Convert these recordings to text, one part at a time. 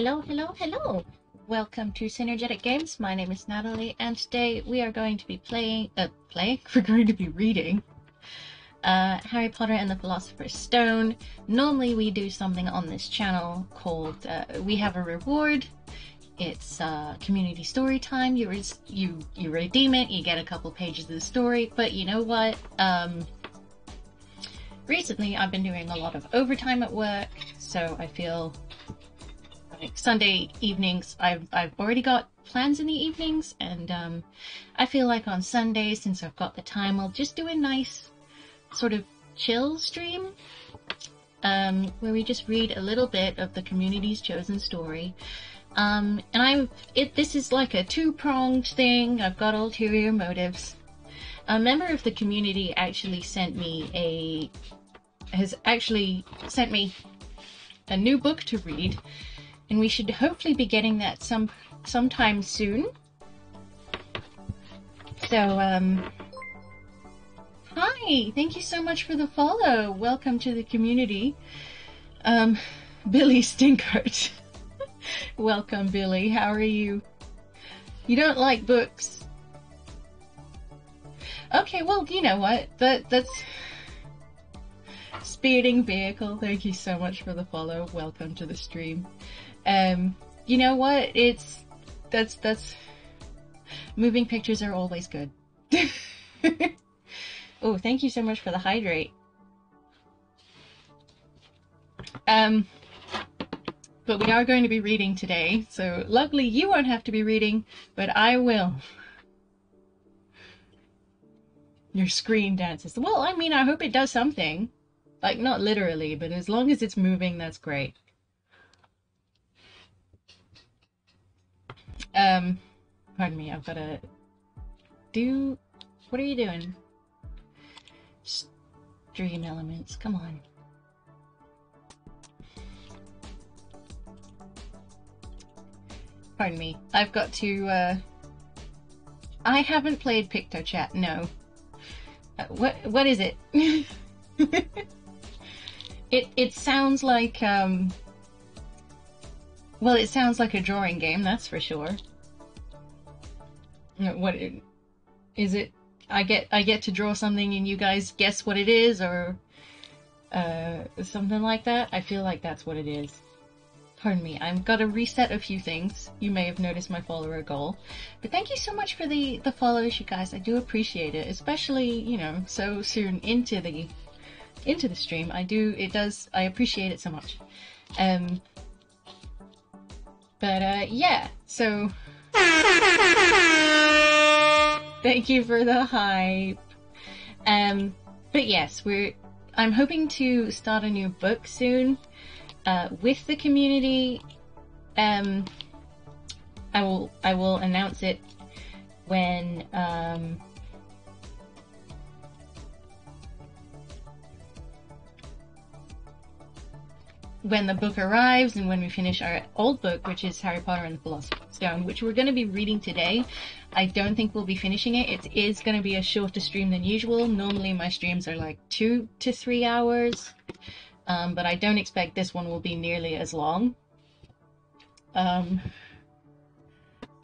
Hello, hello, hello! Welcome to Synergetic Games. My name is Natalie, and today we are going to be we're going to be reading Harry Potter and the Philosopher's Stone. Normally we do something on this channel called, we have a reward. It's community story time. You redeem it, you get a couple pages of the story, but you know what? Recently I've been doing a lot of overtime at work, so I feel like Sunday evenings, I've already got plans in the evenings, and I feel like on Sundays, since I've got the time, I'll just do a nice sort of chill stream, where we just read a little bit of the community's chosen story. And this is like a two-pronged thing. I've got ulterior motives. A member of the community actually has actually sent me a new book to read, and we should hopefully be getting that sometime soon. So, hi! Thank you so much for the follow. Welcome to the community. Billy Stinkart. Welcome, Billy. How are you? You don't like books? Okay, well, you know what? That's... Speeding Vehicle, thank you so much for the follow. Welcome to the stream. You know what? That's moving pictures are always good. Oh, thank you so much for the hydrate. But we are going to be reading today, so luckily you won't have to be reading, but I will. Your screen dances. Well, I mean, I hope it does something. Like, not literally, but as long as it's moving, that's great. Pardon me, I've gotta do... What are you doing? Stream elements, come on. Pardon me, I've got to, I haven't played PictoChat, no. What is it? It sounds like, well, it sounds like a drawing game, that's for sure. What is it? I get to draw something and you guys guess what it is, or something like that? I feel like that's what it is. Pardon me, I've got to reset a few things. You may have noticed my follower goal. But thank you so much for the follows, you guys. I do appreciate it, especially, you know, so soon into the stream. I appreciate it so much. Yeah, so thank you for the hype. But yes, I'm hoping to start a new book soon with the community. I will announce it when the book arrives, and when we finish our old book, which is Harry Potter and the Philosopher's Stone, which we're going to be reading today. I don't think we'll be finishing it. It is going to be a shorter stream than usual. Normally my streams are like 2 to 3 hours, but I don't expect this one will be nearly as long. So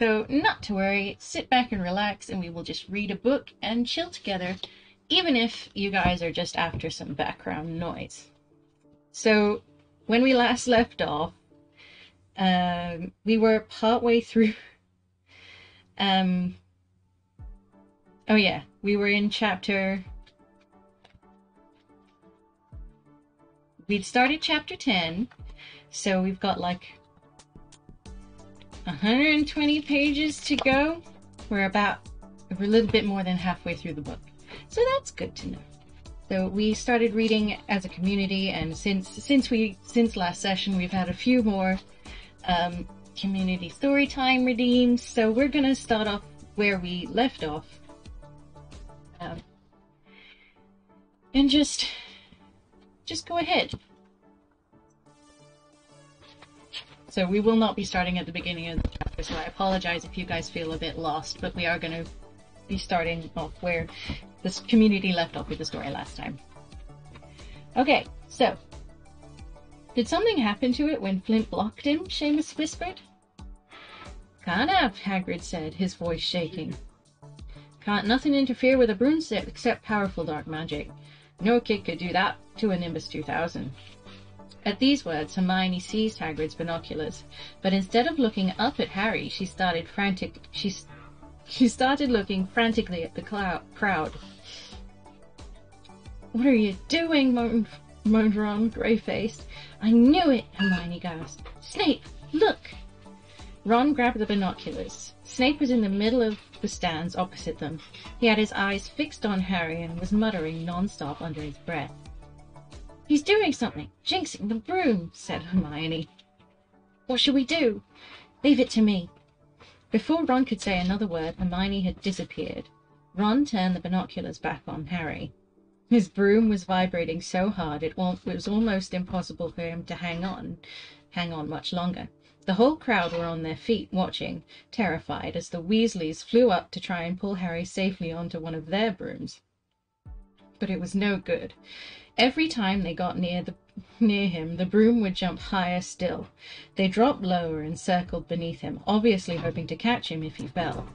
not to worry, sit back and relax, and we will just read a book and chill together, even if you guys are just after some background noise. So when we last left off, we were partway through, oh yeah, we were in we'd started chapter 10, so we've got like 120 pages to go. We're a little bit more than halfway through the book, so that's good to know. So we started reading as a community, and since last session, we've had a few more community story time redeems. So we're gonna start off where we left off, and just go ahead. So we will not be starting at the beginning of the chapter. So I apologize if you guys feel a bit lost, but we are gonna be starting off where this community left off with the story last time. Okay, so Did something happen to it when Flint blocked him? Seamus whispered. Can't have, Hagrid said, his voice shaking. Can't nothing interfere with a broomstick except powerful dark magic. No kid could do that to a Nimbus 2000. At these words, Hermione seized Hagrid's binoculars, but instead of looking up at Harry, she started looking frantically at the crowd. What are you doing? moaned Ron, grey-faced. I knew it, Hermione gasped. Snape, look! Ron grabbed the binoculars. Snape was in the middle of the stands opposite them. He had his eyes fixed on Harry and was muttering non-stop under his breath. He's doing something, jinxing the broom, said Hermione. What shall we do? Leave it to me. Before Ron could say another word, Hermione had disappeared. Ron turned the binoculars back on Harry. His broom was vibrating so hard it was almost impossible for him to hang on much longer. The whole crowd were on their feet, watching, terrified, as the Weasleys flew up to try and pull Harry safely onto one of their brooms. But it was no good. Every time they got near him, the broom would jump higher still. They dropped lower and circled beneath him, obviously hoping to catch him if he fell.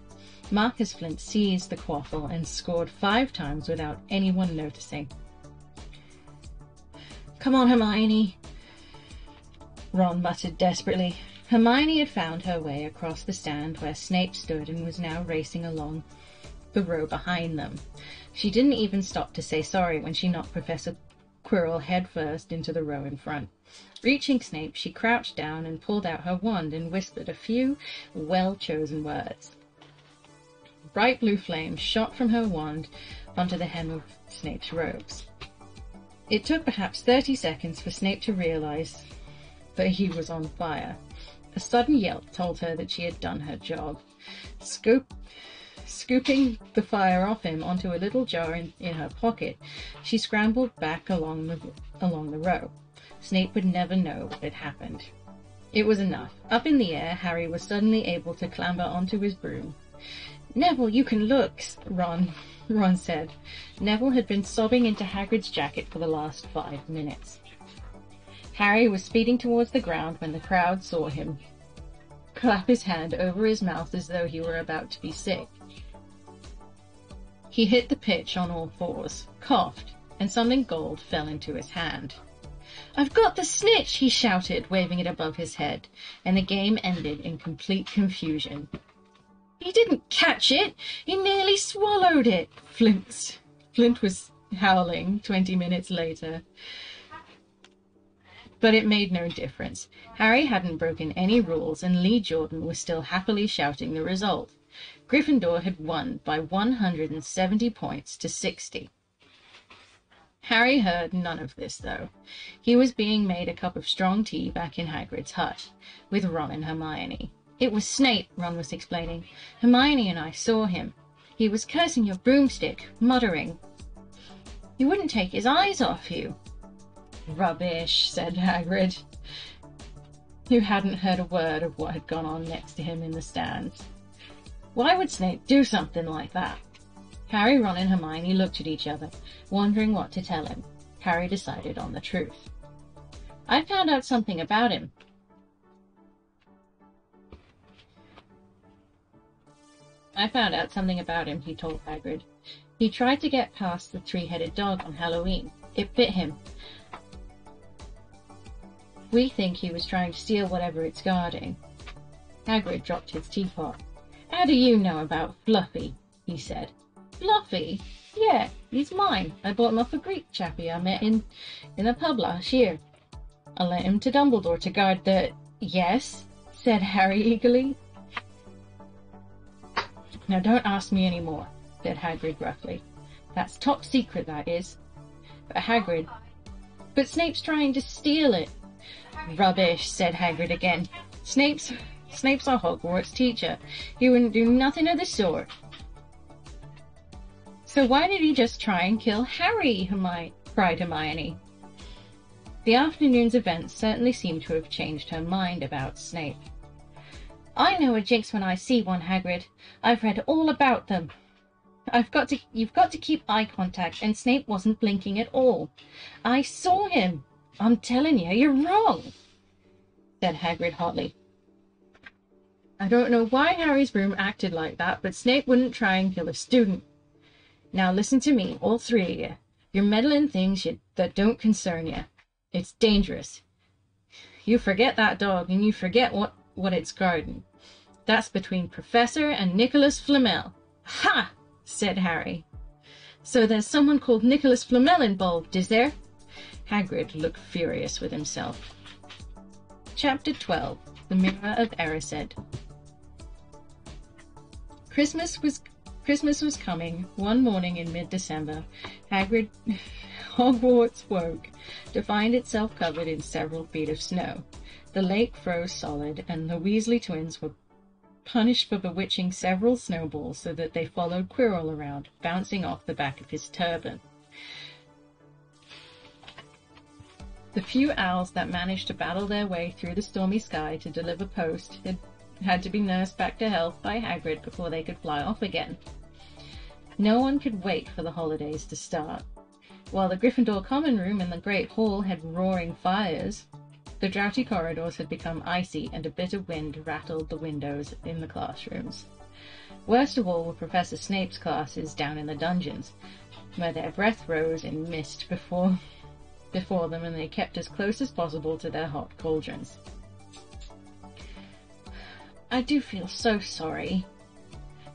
Marcus Flint seized the quaffle and scored 5 times without anyone noticing. Come on, Hermione, Ron muttered desperately. Hermione had found her way across the stand where Snape stood and was now racing along the row behind them. She didn't even stop to say sorry when she knocked Professor Quirrell headfirst into the row in front. Reaching Snape, she crouched down and pulled out her wand and whispered a few well-chosen words. Bright blue flames shot from her wand onto the hem of Snape's robes. It took perhaps 30 seconds for Snape to realize that he was on fire. A sudden yelp told her that she had done her job. Scooping the fire off him onto a little jar in her pocket, she scrambled back along the row. Snape would never know what had happened. It was enough. Up in the air, Harry was suddenly able to clamber onto his broom. Neville, you can look, Ron said. Neville had been sobbing into Hagrid's jacket for the last 5 minutes. Harry was speeding towards the ground when the crowd saw him clap his hand over his mouth as though he were about to be sick. He hit the pitch on all fours, coughed, and something gold fell into his hand. I've got the snitch, he shouted, waving it above his head, and the game ended in complete confusion. He didn't catch it! He nearly swallowed it! Flint was howling 20 minutes later. But it made no difference. Harry hadn't broken any rules, and Lee Jordan was still happily shouting the result. Gryffindor had won by 170 points to 60. Harry heard none of this, though. He was being made a cup of strong tea back in Hagrid's hut, with Ron and Hermione. It was Snape, Ron was explaining. Hermione and I saw him. He was cursing your broomstick, muttering. He wouldn't take his eyes off you. Rubbish, said Hagrid, who hadn't heard a word of what had gone on next to him in the stands. Why would Snape do something like that? Harry, Ron and Hermione looked at each other, wondering what to tell him. Harry decided on the truth. I found out something about him. He told Hagrid. He tried to get past the 3-headed dog on Halloween. It bit him. We think he was trying to steal whatever it's guarding. Hagrid dropped his teapot. How do you know about Fluffy? He said. Fluffy? Yeah, he's mine. I bought him off a Greek chappie I met in the pub last year. I lent him to Dumbledore to guard the... Yes, said Harry eagerly. Now don't ask me any more, said Hagrid gruffly. That's top secret, that is. But Snape's trying to steal it. Rubbish, said Hagrid again. Snape's our Hogwarts teacher. He wouldn't do nothing of the sort. So why did he just try and kill Harry? cried Hermione. The afternoon's events certainly seemed to have changed her mind about Snape. I know a jinx when I see one, Hagrid. I've read all about them. You've got to keep eye contact, and Snape wasn't blinking at all. I saw him. I'm telling you, you're wrong, said Hagrid hotly. I don't know why Harry's room acted like that, but Snape wouldn't try and kill a student. Now listen to me, all three of you. You're meddling things that don't concern you. It's dangerous. You forget that dog, and you forget what it's guarding. That's between Professor and Nicholas Flamel. Ha! Said Harry. So there's someone called Nicholas Flamel involved, is there? Hagrid looked furious with himself. Chapter 12. The Mirror of Erised. Christmas was coming. One morning in mid-December, Hogwarts woke to find itself covered in several feet of snow. The lake froze solid, and the Weasley twins were punished for bewitching several snowballs so that they followed Quirrell around, bouncing off the back of his turban. The few owls that managed to battle their way through the stormy sky to deliver post had to be nursed back to health by Hagrid before they could fly off again. No one could wait for the holidays to start. While the Gryffindor common room and the Great Hall had roaring fires, the draughty corridors had become icy and a bitter wind rattled the windows in the classrooms. Worst of all were Professor Snape's classes down in the dungeons, where their breath rose in mist before them, and they kept as close as possible to their hot cauldrons. I do feel so sorry,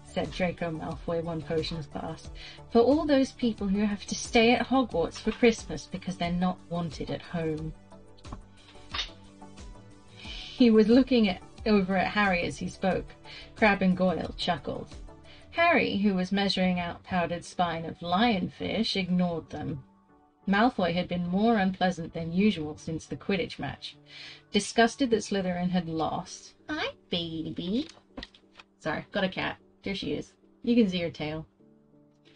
said Draco Malfoy one potions class, for all those people who have to stay at Hogwarts for Christmas because they're not wanted at home. He was looking over at Harry as he spoke. Crabbe and Goyle chuckled. Harry, who was measuring out powdered spine of lionfish, ignored them. Malfoy had been more unpleasant than usual since the Quidditch match. Disgusted that Slytherin had lost. Hi, baby. Sorry, got a cat. There she is. You can see her tail.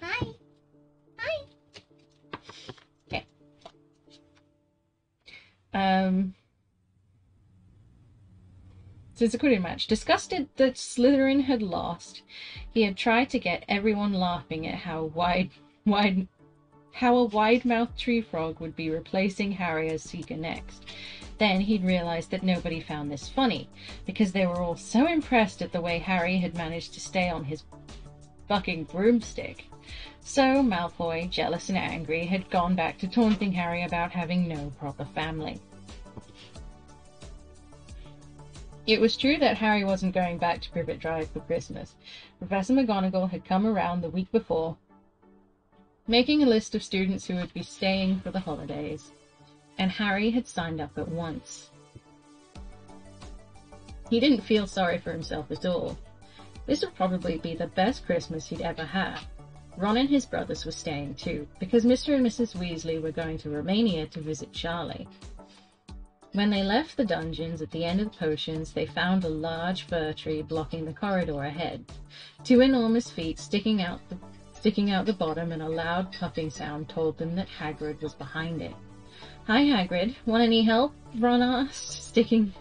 Hi. Hi. Okay. Since the Quidditch match, disgusted that Slytherin had lost, he had tried to get everyone laughing at how a wide-mouthed tree frog would be replacing Harry as Seeker next. Then he'd realized that nobody found this funny, because they were all so impressed at the way Harry had managed to stay on his fucking broomstick. So Malfoy, jealous and angry, had gone back to taunting Harry about having no proper family. It was true that Harry wasn't going back to Privet Drive for Christmas. Professor McGonagall had come around the week before, making a list of students who would be staying for the holidays, and Harry had signed up at once. He didn't feel sorry for himself at all. This would probably be the best Christmas he'd ever had. Ron and his brothers were staying too, because Mr. and Mrs. Weasley were going to Romania to visit Charlie. When they left the dungeons at the end of the potions, they found a large fir tree blocking the corridor ahead. Two enormous feet sticking out the bottom, and a loud puffing sound told them that Hagrid was behind it. Hi, Hagrid. Want any help? Ron asked, sticking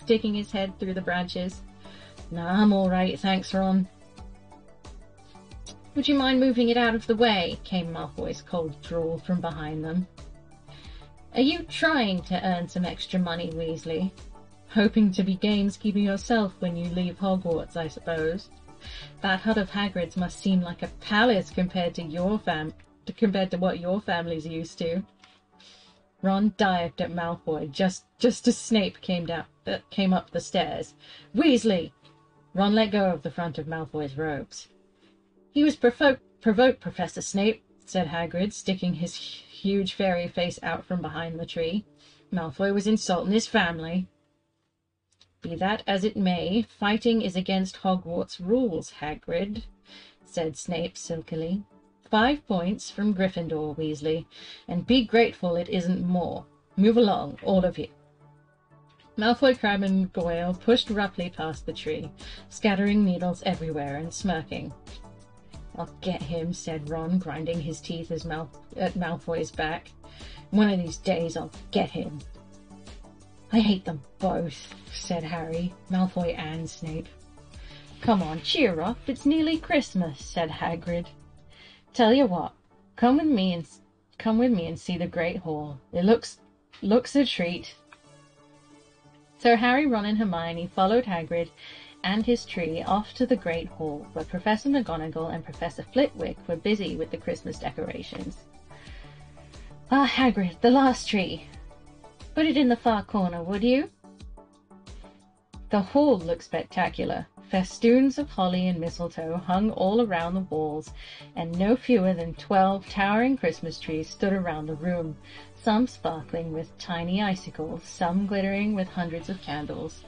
his head through the branches. Nah, I'm all right, thanks, Ron. Would you mind moving it out of the way? Came Malfoy's cold drawl from behind them. Are you trying to earn some extra money, Weasley? Hoping to be gameskeeping yourself when you leave Hogwarts, I suppose. That hut of Hagrid's must seem like a palace compared to what your family's used to. Ron dived at Malfoy just as Snape came up the stairs. Weasley! Ron let go of the front of Malfoy's robes. He was provoked, Professor Snape, said Hagrid, sticking his huge fairy face out from behind the tree. Malfoy was insulting his family. Be that as it may, fighting is against Hogwarts rules, Hagrid, said Snape silkily. 5 points from Gryffindor, Weasley, and be grateful it isn't more. Move along, all of you. Malfoy, Crabbe, and Goyle pushed roughly past the tree, scattering needles everywhere and smirking. I'll get him, said Ron, grinding his teeth at Malfoy's back. One of these days I'll get him. I hate them both, said Harry, Malfoy and Snape. Come on, cheer up, it's nearly Christmas, said Hagrid. Tell you what, come with me and see the Great Hall. It looks looks a treat. So Harry, Ron and Hermione followed Hagrid and his tree off to the Great Hall, where Professor McGonagall and Professor Flitwick were busy with the Christmas decorations. Ah, Hagrid, the last tree. Put it in the far corner, would you? The hall looked spectacular. Festoons of holly and mistletoe hung all around the walls, and no fewer than 12 towering Christmas trees stood around the room, some sparkling with tiny icicles, some glittering with hundreds of candles.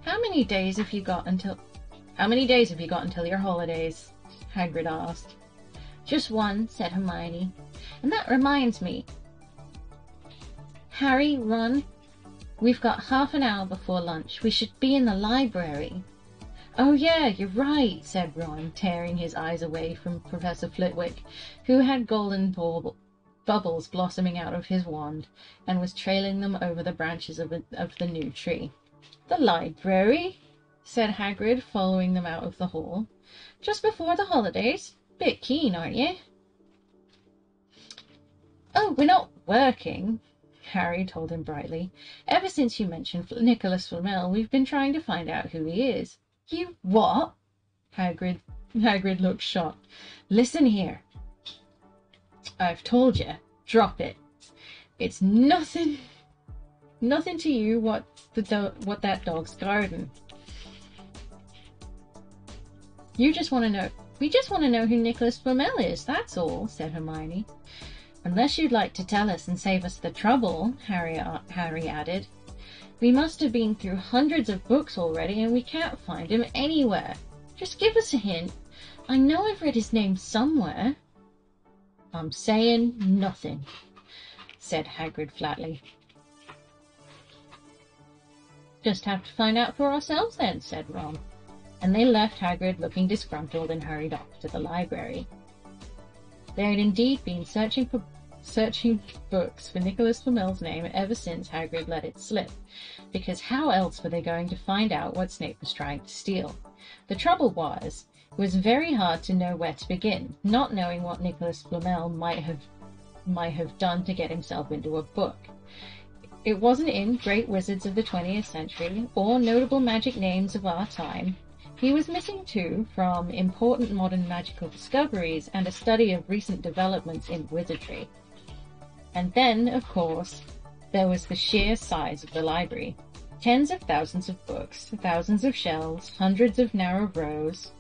How many days have you got until your holidays? Hagrid asked. Just one, said Hermione. And that reminds me. Harry, Ron, we've got half an hour before lunch. We should be in the library. Oh yeah, you're right, said Ron, tearing his eyes away from Professor Flitwick, who had golden bubbles blossoming out of his wand and was trailing them over the branches of the new tree. The library, said Hagrid, following them out of the hall. Just before the holidays. Bit keen, aren't you? Oh, we're not working, Harry told him brightly. Ever since you mentioned Nicholas Flamel, we've been trying to find out who he is. You what? Hagrid looked shocked. Listen here. I've told you. Drop it. It's nothing to you what that dog's garden. We just want to know who Nicholas Flamel is, that's all, said Hermione. Unless you'd like to tell us and save us the trouble, Harry added. We must have been through hundreds of books already and we can't find him anywhere. Just give us a hint. I know I've read his name somewhere. I'm saying nothing, said Hagrid flatly. Just have to find out for ourselves then, said Ron. And they left Hagrid looking disgruntled and hurried off to the library. They had indeed been searching books for Nicholas Flamel's name ever since Hagrid let it slip, because how else were they going to find out what Snape was trying to steal? The trouble was, it was very hard to know where to begin, not knowing what Nicholas Flamel might have done to get himself into a book. It wasn't in Great Wizards of the 20th Century or notable magic names of our time. He was missing too from important modern magical discoveries and a study of recent developments in wizardry. And then, of course, there was the sheer size of the library. Tens of thousands of books, thousands of shelves, hundreds of narrow rows.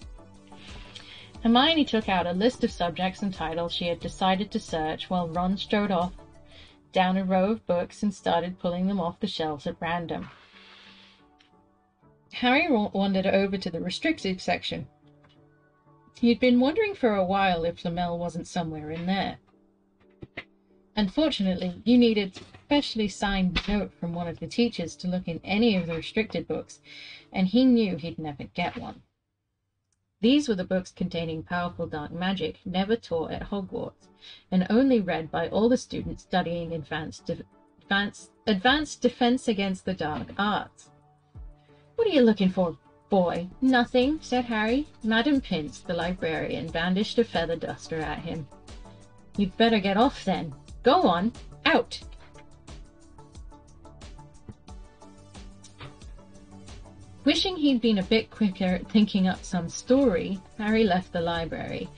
Hermione took out a list of subjects and titles she had decided to search while Ron strode off down a row of books and started pulling them off the shelves at random. Harry wandered over to the restricted section. He'd been wondering for a while if Flamel wasn't somewhere in there. Unfortunately, you needed a specially signed note from one of the teachers to look in any of the restricted books, and he knew he'd never get one. These were the books containing powerful dark magic never taught at Hogwarts, and only read by all the students studying advanced defense against the dark arts. What are you looking for, boy? Nothing, said Harry. Madam Pince, the librarian, bandaged a feather duster at him. You'd better get off then. Go on, out! Wishing he'd been a bit quicker at thinking up some story, Harry left the library.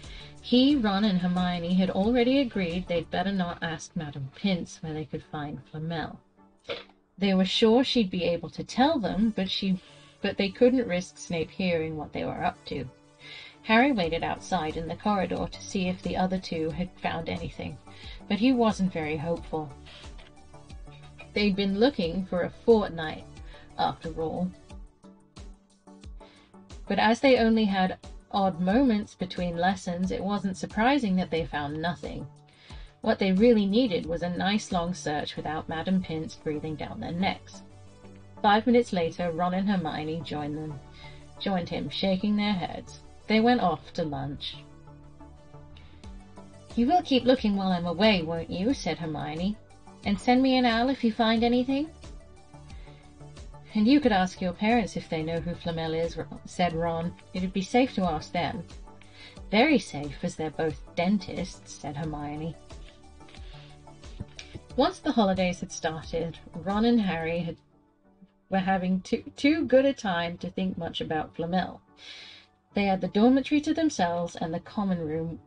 He, Ron, and Hermione had already agreed they'd better not ask Madam Pince where they could find Flamel. They were sure she'd be able to tell them, but they couldn't risk Snape hearing what they were up to. Harry waited outside in the corridor to see if the other two had found anything, but he wasn't very hopeful. They'd been looking for a fortnight, after all. But as they only had odd moments between lessons, it wasn't surprising that they found nothing. What they really needed was a nice long search without Madam Pince breathing down their necks. 5 minutes later, Ron and Hermione joined him, shaking their heads. They went off to lunch. You will keep looking while I'm away, won't you? Said Hermione. And send me an owl if you find anything? And you could ask your parents if they know who Flamel is, said Ron. It'd be safe to ask them. Very safe, as they're both dentists, said Hermione. Once the holidays had started, Ron and Harry were having too good a time to think much about Flamel. They had the dormitory to themselves, and the common room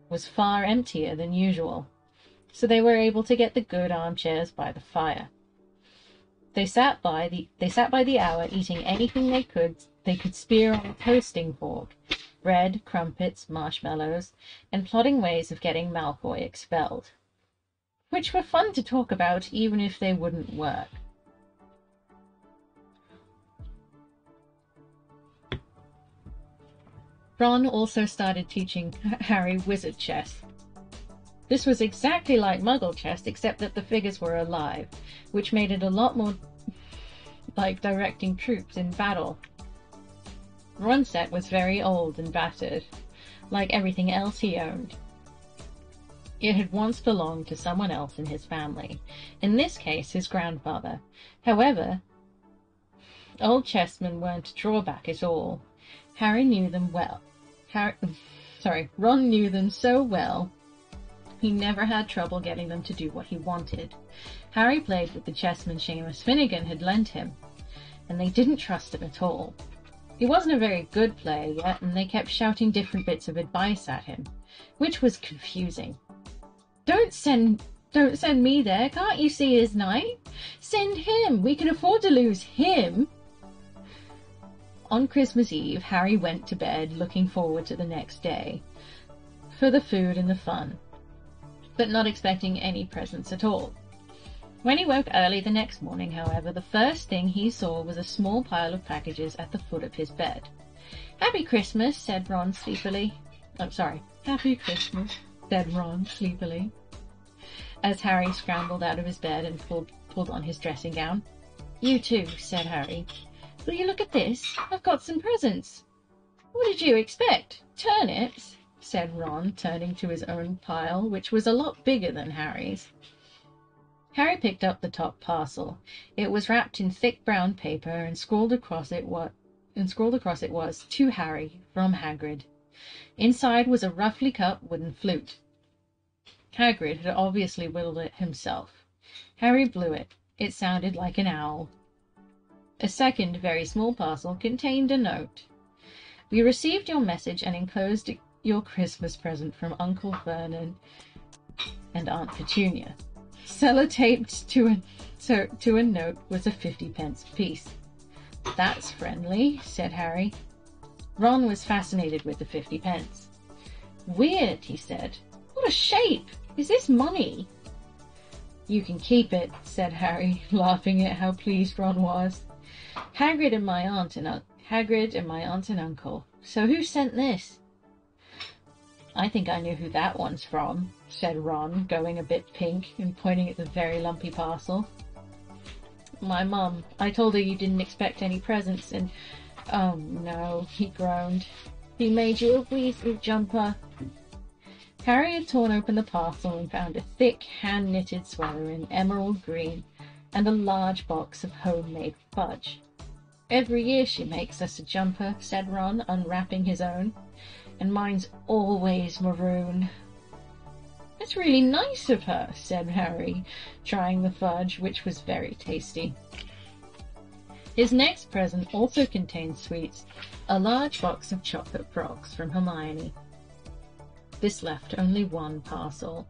was far emptier than usual, so they were able to get the good armchairs by the fire. They sat by the hour, eating anything they could spear on a toasting fork, bread, crumpets, marshmallows, and plotting ways of getting Malfoy expelled, which were fun to talk about even if they wouldn't work. Ron also started teaching Harry wizard chess. This was exactly like Muggle chess, except that the figures were alive, which made it a lot more like directing troops in battle. Ron's set was very old and battered, like everything else he owned. It had once belonged to someone else in his family, in this case his grandfather. However, old chessmen weren't a drawback at all. Ron knew them so well, he never had trouble getting them to do what he wanted. Harry played with the chessmen Seamus Finnegan had lent him, and they didn't trust him at all. He wasn't a very good player yet, and they kept shouting different bits of advice at him, which was confusing. Don't send me there. Can't you see his knight? Send him. We can afford to lose him. On Christmas Eve, Harry went to bed looking forward to the next day, for the food and the fun, but not expecting any presents at all. When he woke early the next morning, however, the first thing he saw was a small pile of packages at the foot of his bed. "Happy Christmas," said Ron sleepily. "Happy Christmas," said Ron sleepily, as Harry scrambled out of his bed and pulled on his dressing gown. "You too," said Harry. "Will you look at this? I've got some presents." "What did you expect? Turnips?" said Ron, turning to his own pile, which was a lot bigger than Harry's. Harry picked up the top parcel. It was wrapped in thick brown paper, and scrawled across it was, "To Harry, from Hagrid." Inside was a roughly cut wooden flute. Hagrid had obviously whittled it himself. Harry blew it. It sounded like an owl. A second, very small parcel contained a note. "We received your message and enclosed your Christmas present from Uncle Vernon and Aunt Petunia." Sellotaped to a note was a 50-pence piece. "That's friendly," said Harry. Ron was fascinated with the 50-pence. "Weird," he said. "What a shape! Is this money?" "You can keep it," said Harry, laughing at how pleased Ron was. Hagrid and my aunt and uncle. So who sent this?" "I think I know who that one's from," said Ron, going a bit pink and pointing at the very lumpy parcel. "My mum. I told her you didn't expect any presents, and—" "Oh no," he groaned. "He made you a Weasley jumper." Harry had torn open the parcel and found a thick, hand-knitted sweater in emerald green and a large box of homemade fudge. "Every year she makes us a jumper," said Ron, unwrapping his own. "And mine's always maroon." "That's really nice of her," said Harry, trying the fudge, which was very tasty. His next present also contained sweets, a large box of chocolate frogs from Hermione. This left only one parcel.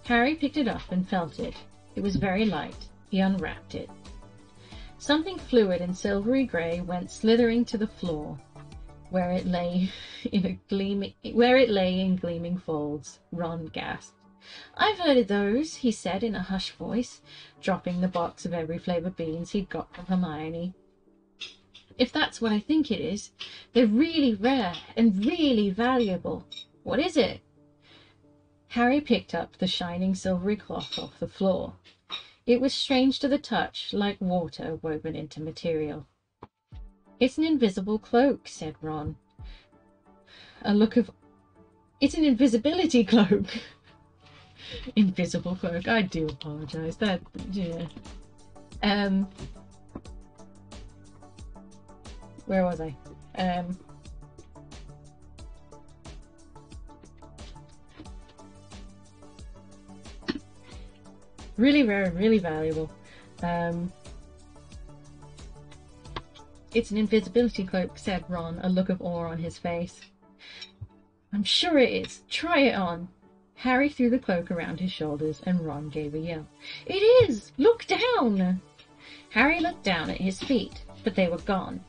Harry picked it up and felt it. It was very light. He unwrapped it. Something fluid and silvery grey went slithering to the floor, where it lay in gleaming folds. Ron gasped. "I've heard of those," he said in a hushed voice, dropping the box of every flavour beans he'd got from Hermione. "If that's what I think it is, they're really rare and really valuable. What is it?" Harry picked up the shining silvery cloth off the floor. It was strange to the touch, like water woven into material. "It's an invisible cloak," said Ron. "It's an invisibility cloak." Invisible cloak. I do apologise. Where was I? Really rare and really valuable. It's an invisibility cloak, said Ron, a look of awe on his face. I'm sure it is. Try it on. Harry threw the cloak around his shoulders, and Ron gave a yell. It is! Look down! Harry looked down at his feet, but they were gone.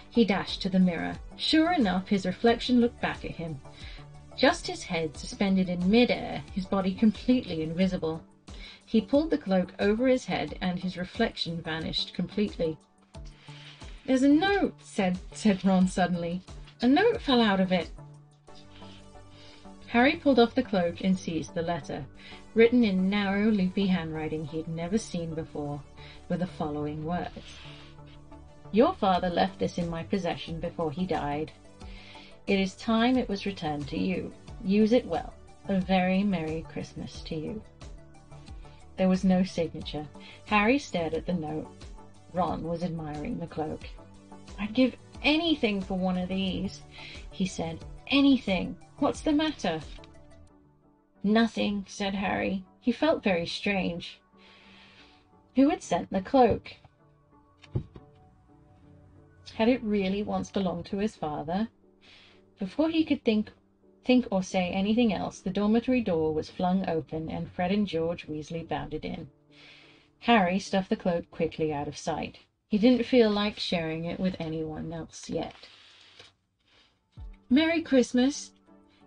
He dashed to the mirror. Sure enough, his reflection looked back at him. Just his head suspended in mid-air, his body completely invisible. He pulled the cloak over his head, and his reflection vanished completely. There's a note, said Ron suddenly. A note fell out of it. Harry pulled off the cloak and seized the letter, written in narrow, loopy handwriting he had never seen before, with the following words. Your father left this in my possession before he died. It is time it was returned to you. Use it well. A very Merry Christmas to you. There was no signature. Harry stared at the note. Ron was admiring the cloak. I'd give anything for one of these, he said. Anything. What's the matter? Nothing, said Harry. He felt very strange. Who had sent the cloak? Had it really once belonged to his father? Before he could think or say anything else, the dormitory door was flung open, and Fred and George Weasley bounded in. Harry stuffed the cloak quickly out of sight. He didn't feel like sharing it with anyone else yet. Merry Christmas!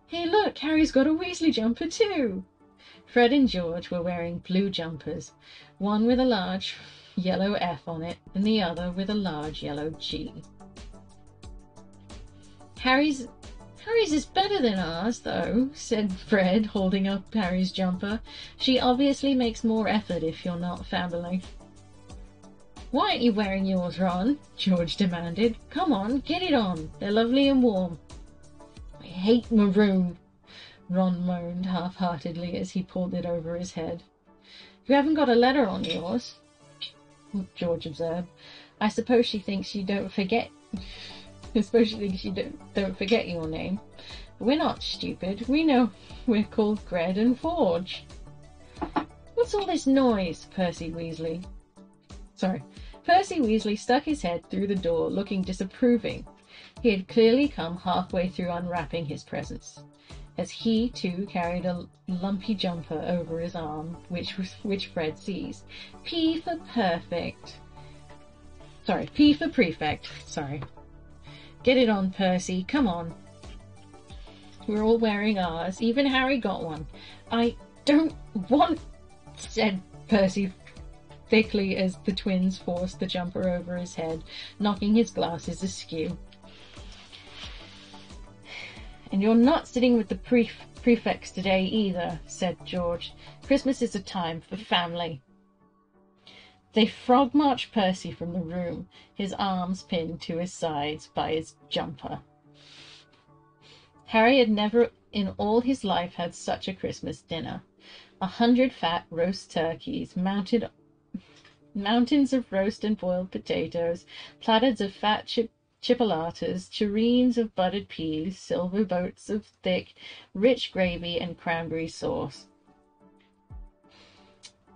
Hey, look, Harry's got a Weasley jumper too! Fred and George were wearing blue jumpers, one with a large yellow F on it, and the other with a large yellow G. Harry's is better than ours, though, said Fred, holding up Harry's jumper. She obviously makes more effort if you're not family. Why aren't you wearing yours, Ron? George demanded. Come on, get it on. They're lovely and warm. I hate maroon, Ron moaned half-heartedly as he pulled it over his head. You haven't got a letter on yours, George observed. I suppose she thinks you don't forget. Don't forget your name. We're not stupid. We know we're called Gred and Forge. What's all this noise? Percy Weasley stuck his head through the door, looking disapproving. He had clearly come halfway through unwrapping his presents, as he, too, carried a lumpy jumper over his arm, which Fred seized. P for prefect. Sorry. Get it on, Percy. Come on. We're all wearing ours. Even Harry got one. I don't want, said Percy thickly as the twins forced the jumper over his head, knocking his glasses askew. And you're not sitting with the prefects today either, said George. Christmas is a time for family. They frog-marched Percy from the room, his arms pinned to his sides by his jumper. Harry had never in all his life had such a Christmas dinner. 100 fat roast turkeys, mountains of roast and boiled potatoes, platters of fat chipolatas, tureens of buttered peas, silver boats of thick, rich gravy and cranberry sauce,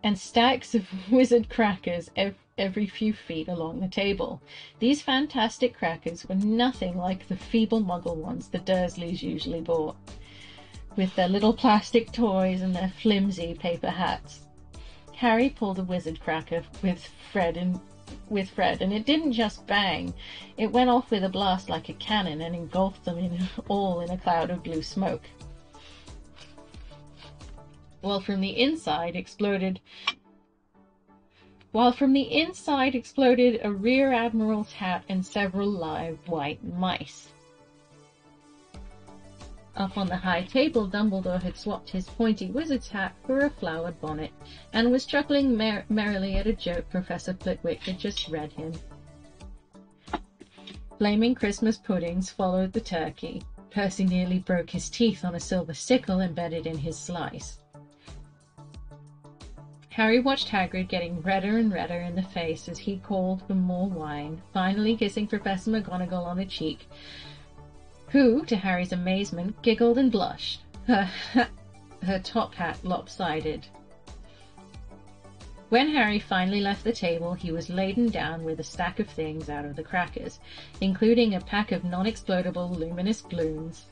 and stacks of wizard crackers every few feet along the table. These fantastic crackers were nothing like the feeble muggle ones the Dursleys usually bought, with their little plastic toys and their flimsy paper hats. Harry pulled a wizard cracker with Fred, and it didn't just bang. It went off with a blast like a cannon and engulfed them all in a cloud of blue smoke. While from the inside exploded a rear admiral's hat and several live white mice. Up on the high table, Dumbledore had swapped his pointy wizard's hat for a flowered bonnet, and was chuckling merrily at a joke Professor Flitwick had just read him. Flaming Christmas puddings followed the turkey. Percy nearly broke his teeth on a silver sickle embedded in his slice. Harry watched Hagrid getting redder and redder in the face as he called for more wine, finally kissing Professor McGonagall on the cheek, who, to Harry's amazement, giggled and blushed, her top hat lopsided. When Harry finally left the table, he was laden down with a stack of things out of the crackers, including a pack of non-explodable luminous balloons,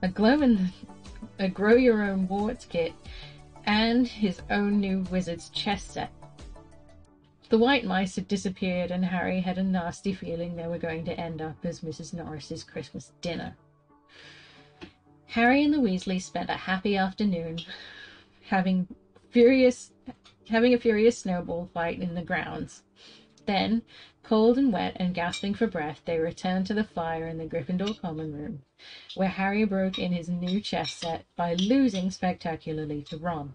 a grow-your-own warts kit, and his own new wizard's chess set. The white mice had disappeared, and Harry had a nasty feeling they were going to end up as Mrs. Norris's Christmas dinner. Harry and the Weasleys spent a happy afternoon having a furious snowball fight in the grounds. Then, cold and wet and gasping for breath, they returned to the fire in the Gryffindor common room, where Harry broke in his new chess set by losing spectacularly to Ron.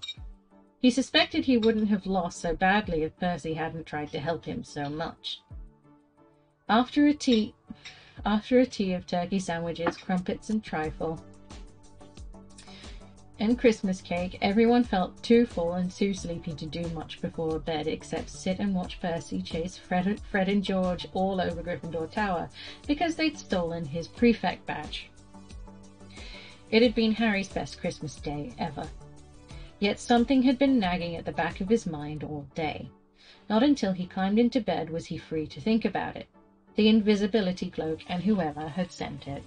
He suspected he wouldn't have lost so badly if Percy hadn't tried to help him so much. After a tea of turkey sandwiches, crumpets, and trifle, and Christmas cake, everyone felt too full and too sleepy to do much before bed except sit and watch Percy chase Fred and George all over Gryffindor Tower because they'd stolen his prefect badge. It had been Harry's best Christmas day ever. Yet something had been nagging at the back of his mind all day. Not until he climbed into bed was he free to think about it. The invisibility cloak and whoever had sent it.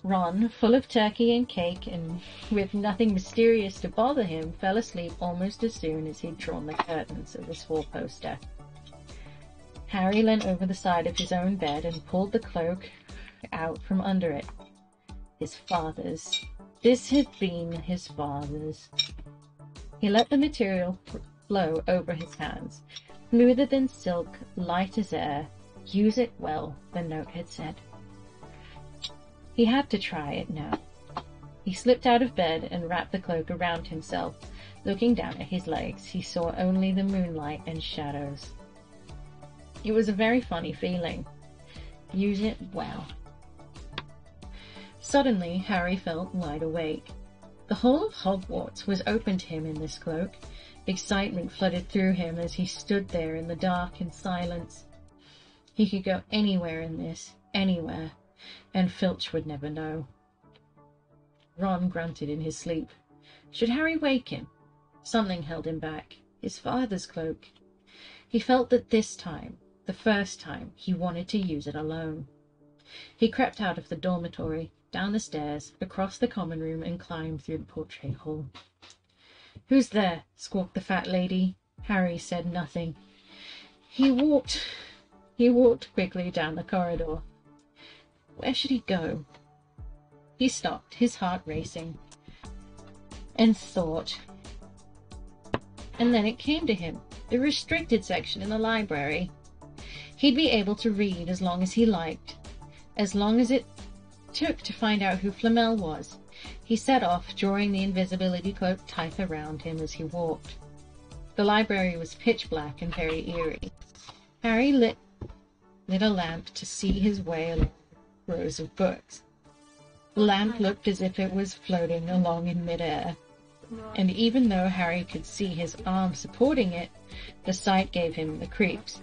Ron, full of turkey and cake and with nothing mysterious to bother him, fell asleep almost as soon as he'd drawn the curtains of his four-poster. Harry leant over the side of his own bed and pulled the cloak out from under it. His father's. This had been his father's. He let the material flow over his hands. Smoother than silk, light as air. Use it well, the note had said. He had to try it now. He slipped out of bed and wrapped the cloak around himself. Looking down at his legs, he saw only the moonlight and shadows. It was a very funny feeling. Use it well. Suddenly, Harry felt wide awake. The whole of Hogwarts was open to him in this cloak. Excitement flooded through him as he stood there in the dark and silence. He could go anywhere in this, anywhere, and Filch would never know. Ron grunted in his sleep. Should Harry wake him? Something held him back. His father's cloak. He felt that this time, the first time, he wanted to use it alone. He crept out of the dormitory, down the stairs, across the common room, and climbed through the portrait hall. "Who's there?" squawked the fat lady. Harry said nothing. He walked quickly down the corridor. Where should he go? He stopped, his heart racing, and thought. And then it came to him, the restricted section in the library. He'd be able to read as long as he liked, as long as it took to find out who Flamel was. He set off, drawing the invisibility cloak tight around him as he walked. The library was pitch black and very eerie. Harry lit a lamp to see his way along rows of books. The lamp looked as if it was floating along in midair, and even though Harry could see his arm supporting it, the sight gave him the creeps.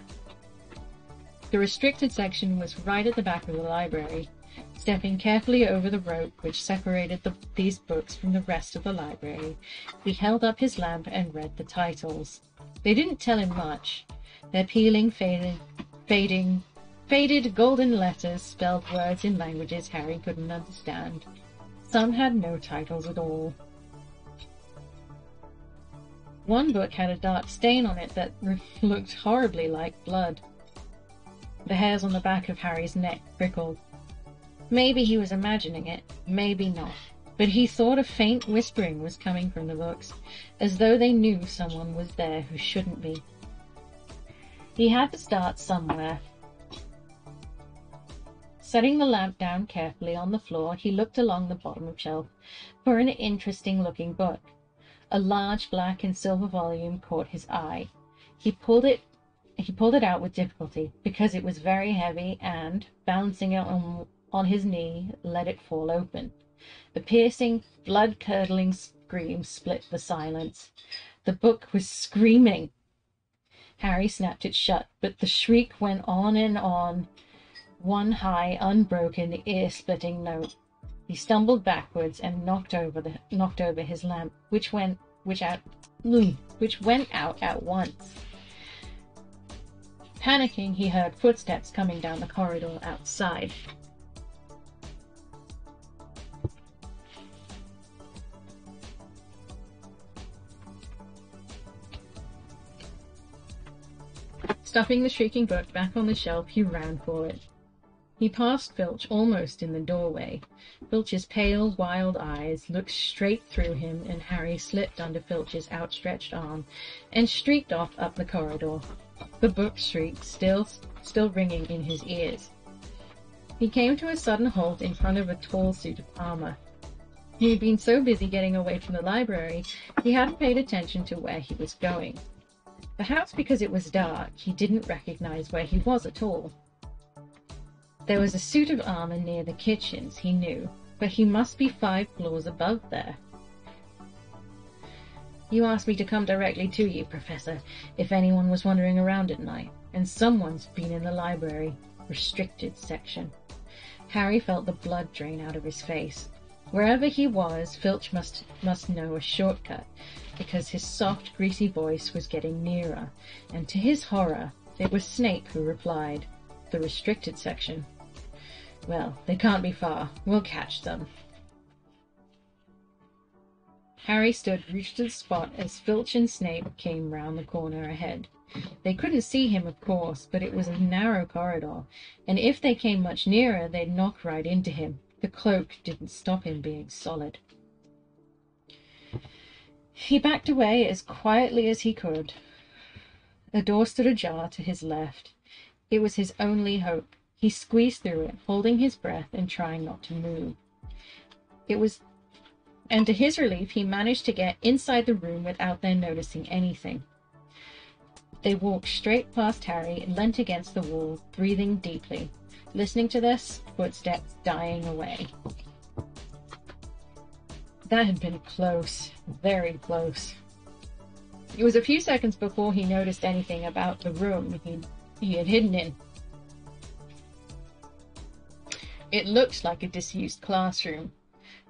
The restricted section was right at the back of the library. Stepping carefully over the rope which separated these books from the rest of the library, he held up his lamp and read the titles. They didn't tell him much. Their peeling, faded golden letters spelled words in languages Harry couldn't understand. Some had no titles at all. One book had a dark stain on it that looked horribly like blood. The hairs on the back of Harry's neck prickled. Maybe he was imagining it, maybe not, but he thought a faint whispering was coming from the books, as though they knew someone was there who shouldn't be. He had to start somewhere. Setting the lamp down carefully on the floor, he looked along the bottom shelf for an interesting-looking book. A large black and silver volume caught his eye. He pulled it out with difficulty, because it was very heavy, and, balancing it on his knee, let it fall open. A piercing, blood-curdling scream split the silence. The book was screaming. Harry snapped it shut, but the shriek went on and on, one high, unbroken, ear-splitting note. He stumbled backwards and knocked over his lamp, which went which went out at once. Panicking, he heard footsteps coming down the corridor outside. Stuffing the shrieking book back on the shelf, he ran for it. He passed Filch almost in the doorway. Filch's pale, wild eyes looked straight through him, and Harry slipped under Filch's outstretched arm and streaked off up the corridor, the book shriek still ringing in his ears. He came to a sudden halt in front of a tall suit of armor. He had been so busy getting away from the library, he hadn't paid attention to where he was going. Perhaps because it was dark, he didn't recognize where he was at all. There was a suit of armor near the kitchens, he knew, but he must be 5 floors above there. You asked me to come directly to you, Professor, if anyone was wandering around at night, and someone's been in the library. Restricted section. Harry felt the blood drain out of his face. Wherever he was, Filch must know a shortcut, because his soft, greasy voice was getting nearer, and to his horror, it was Snape who replied. The restricted section. Well, they can't be far. We'll catch them. Harry stood rooted to the spot as Filch and Snape came round the corner ahead. They couldn't see him, of course, but it was a narrow corridor, and if they came much nearer, they'd knock right into him. The cloak didn't stop him being solid. He backed away as quietly as he could. A door stood ajar to his left. It was his only hope. He squeezed through it, holding his breath and trying not to move. And to his relief, he managed to get inside the room without their noticing anything. They walked straight past Harry and leant against the wall, breathing deeply, listening to their footsteps dying away. That had been close, very close. It was a few seconds before he noticed anything about the room he had hidden in. It looked like a disused classroom.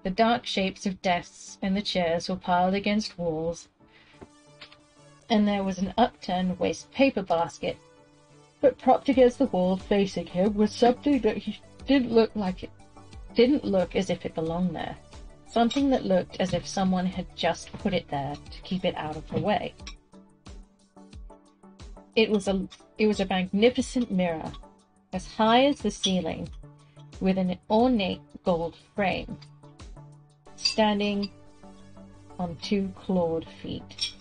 The dark shapes of desks and the chairs were piled against walls, and there was an upturned waste paper basket. But propped against the wall facing him was something that didn't look as if it belonged there. Something that looked as if someone had just put it there to keep it out of the way. It was a magnificent mirror, as high as the ceiling, with an ornate gold frame, standing on 2 clawed feet.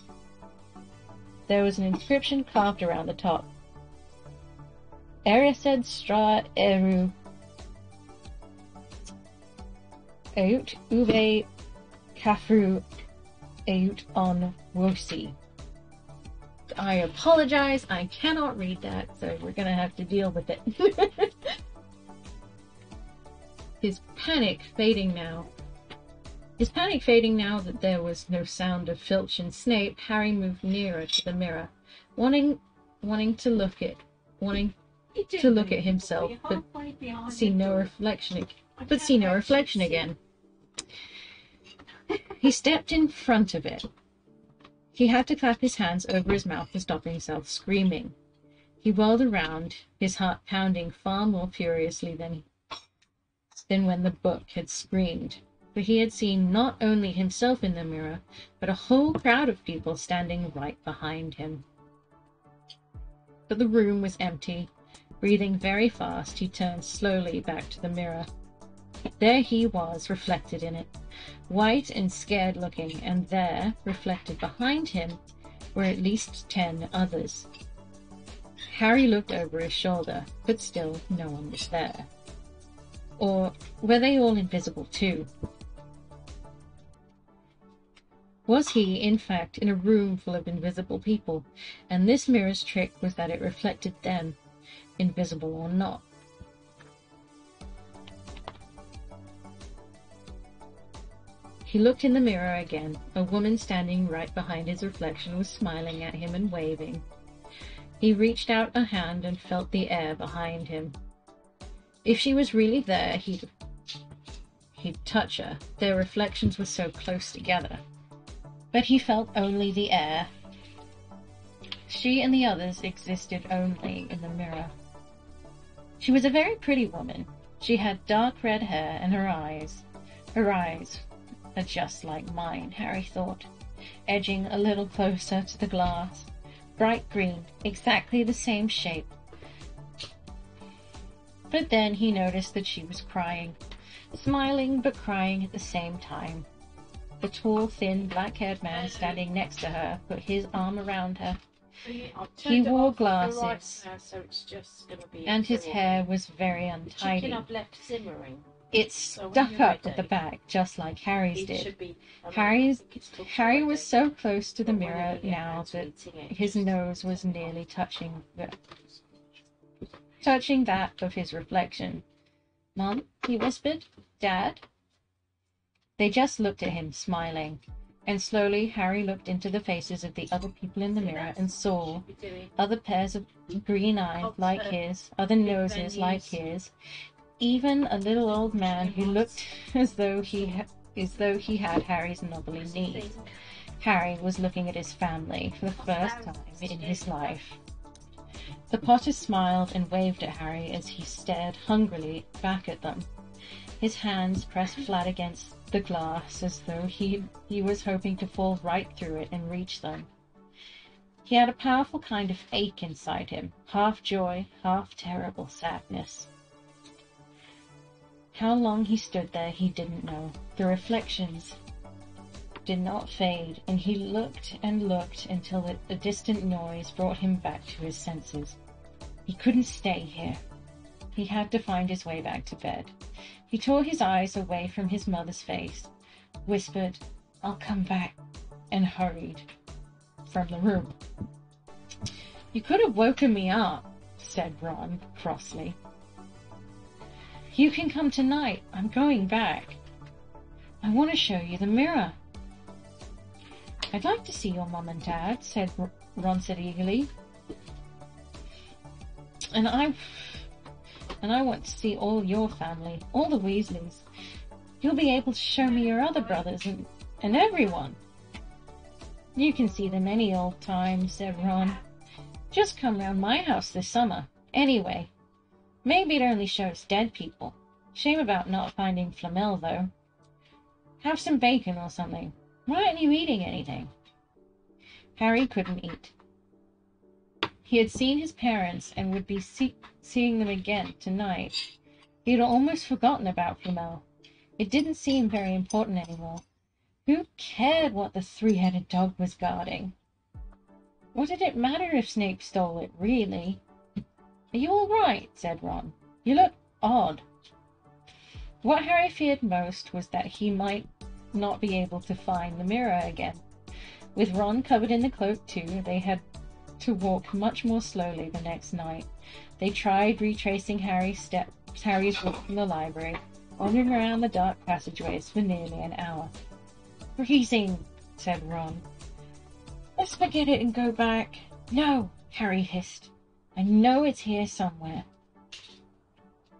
There was an inscription carved around the top. Erised stra eru eut ube kafru eut on wosi. I apologize, I cannot read that, so we're gonna have to deal with it. His panic fading now that there was no sound of Filch and Snape, Harry moved nearer to the mirror, wanting to look at himself, but see no reflection again. He stepped in front of it. He had to clap his hands over his mouth to stop himself screaming. He whirled around, his heart pounding far more furiously than when the book had screamed. For he had seen not only himself in the mirror, but a whole crowd of people standing right behind him. But the room was empty. Breathing very fast, he turned slowly back to the mirror. There he was, reflected in it, white and scared looking, and there, reflected behind him, were at least 10 others. Harry looked over his shoulder, but still no one was there. Or were they all invisible too? Was he, in fact, in a room full of invisible people, and this mirror's trick was that it reflected them, invisible or not? He looked in the mirror again. A woman standing right behind his reflection was smiling at him and waving. He reached out a hand and felt the air behind him. If she was really there, he'd touch her. Their reflections were so close together. but he felt only the air. She and the others existed only in the mirror. She was a very pretty woman. She had dark red hair, and her eyes are just like mine, Harry thought, edging a little closer to the glass. Bright green, exactly the same shape. But then he noticed that she was crying, smiling but crying at the same time. The tall, thin, black-haired man standing next to her put his arm around her. He wore glasses, and his hair was very untidy. It stuck up at the back, just like Harry's did. Harry was so close to the mirror now that his nose was nearly touching that of his reflection. "Mom," he whispered. "Dad?" They just looked at him, smiling. And slowly Harry looked into the faces of the other people in the mirror and saw other pairs of green eyes like his, other noses like his, even a little old man who looked as though he had Harry's knobbly knee. Harry was looking at his family for the first time in his life. The Potter smiled and waved at Harry as he stared hungrily back at them, his hands pressed flat against the glass as though he was hoping to fall right through it and reach them. He had a powerful kind of ache inside him, half joy, half terrible sadness. How long he stood there he didn't know. The reflections did not fade, and he looked and looked until a distant noise brought him back to his senses. He couldn't stay here. He had to find his way back to bed. He tore his eyes away from his mother's face, whispered, "I'll come back," and hurried from the room. "You could have woken me up," said Ron crossly. "You can come tonight. I'm going back. I want to show you the mirror." "I'd like to see your mom and dad," Ron said eagerly. And I want to see all your family, all the Weasleys. You'll be able to show me your other brothers and everyone." "You can see them any old time," said Ron. "Just come round my house this summer. Anyway, maybe it only shows dead people. Shame about not finding Flamel, though. Have some bacon or something. Why aren't you eating anything?" Harry couldn't eat. He had seen his parents and would be seeing them again tonight. He had almost forgotten about Flamel. It didn't seem very important anymore. Who cared what the three-headed dog was guarding? What did it matter if Snape stole it, really? "Are you all right?" said Ron. "You look odd." What Harry feared most was that he might not be able to find the mirror again. With Ron covered in the cloak too, they had to walk much more slowly the next night. They tried retracing Harry's walk from the library, wandering around the dark passageways for nearly an hour. "Freezing," said Ron. "Let's forget it and go back." "No," Harry hissed. "I know it's here somewhere."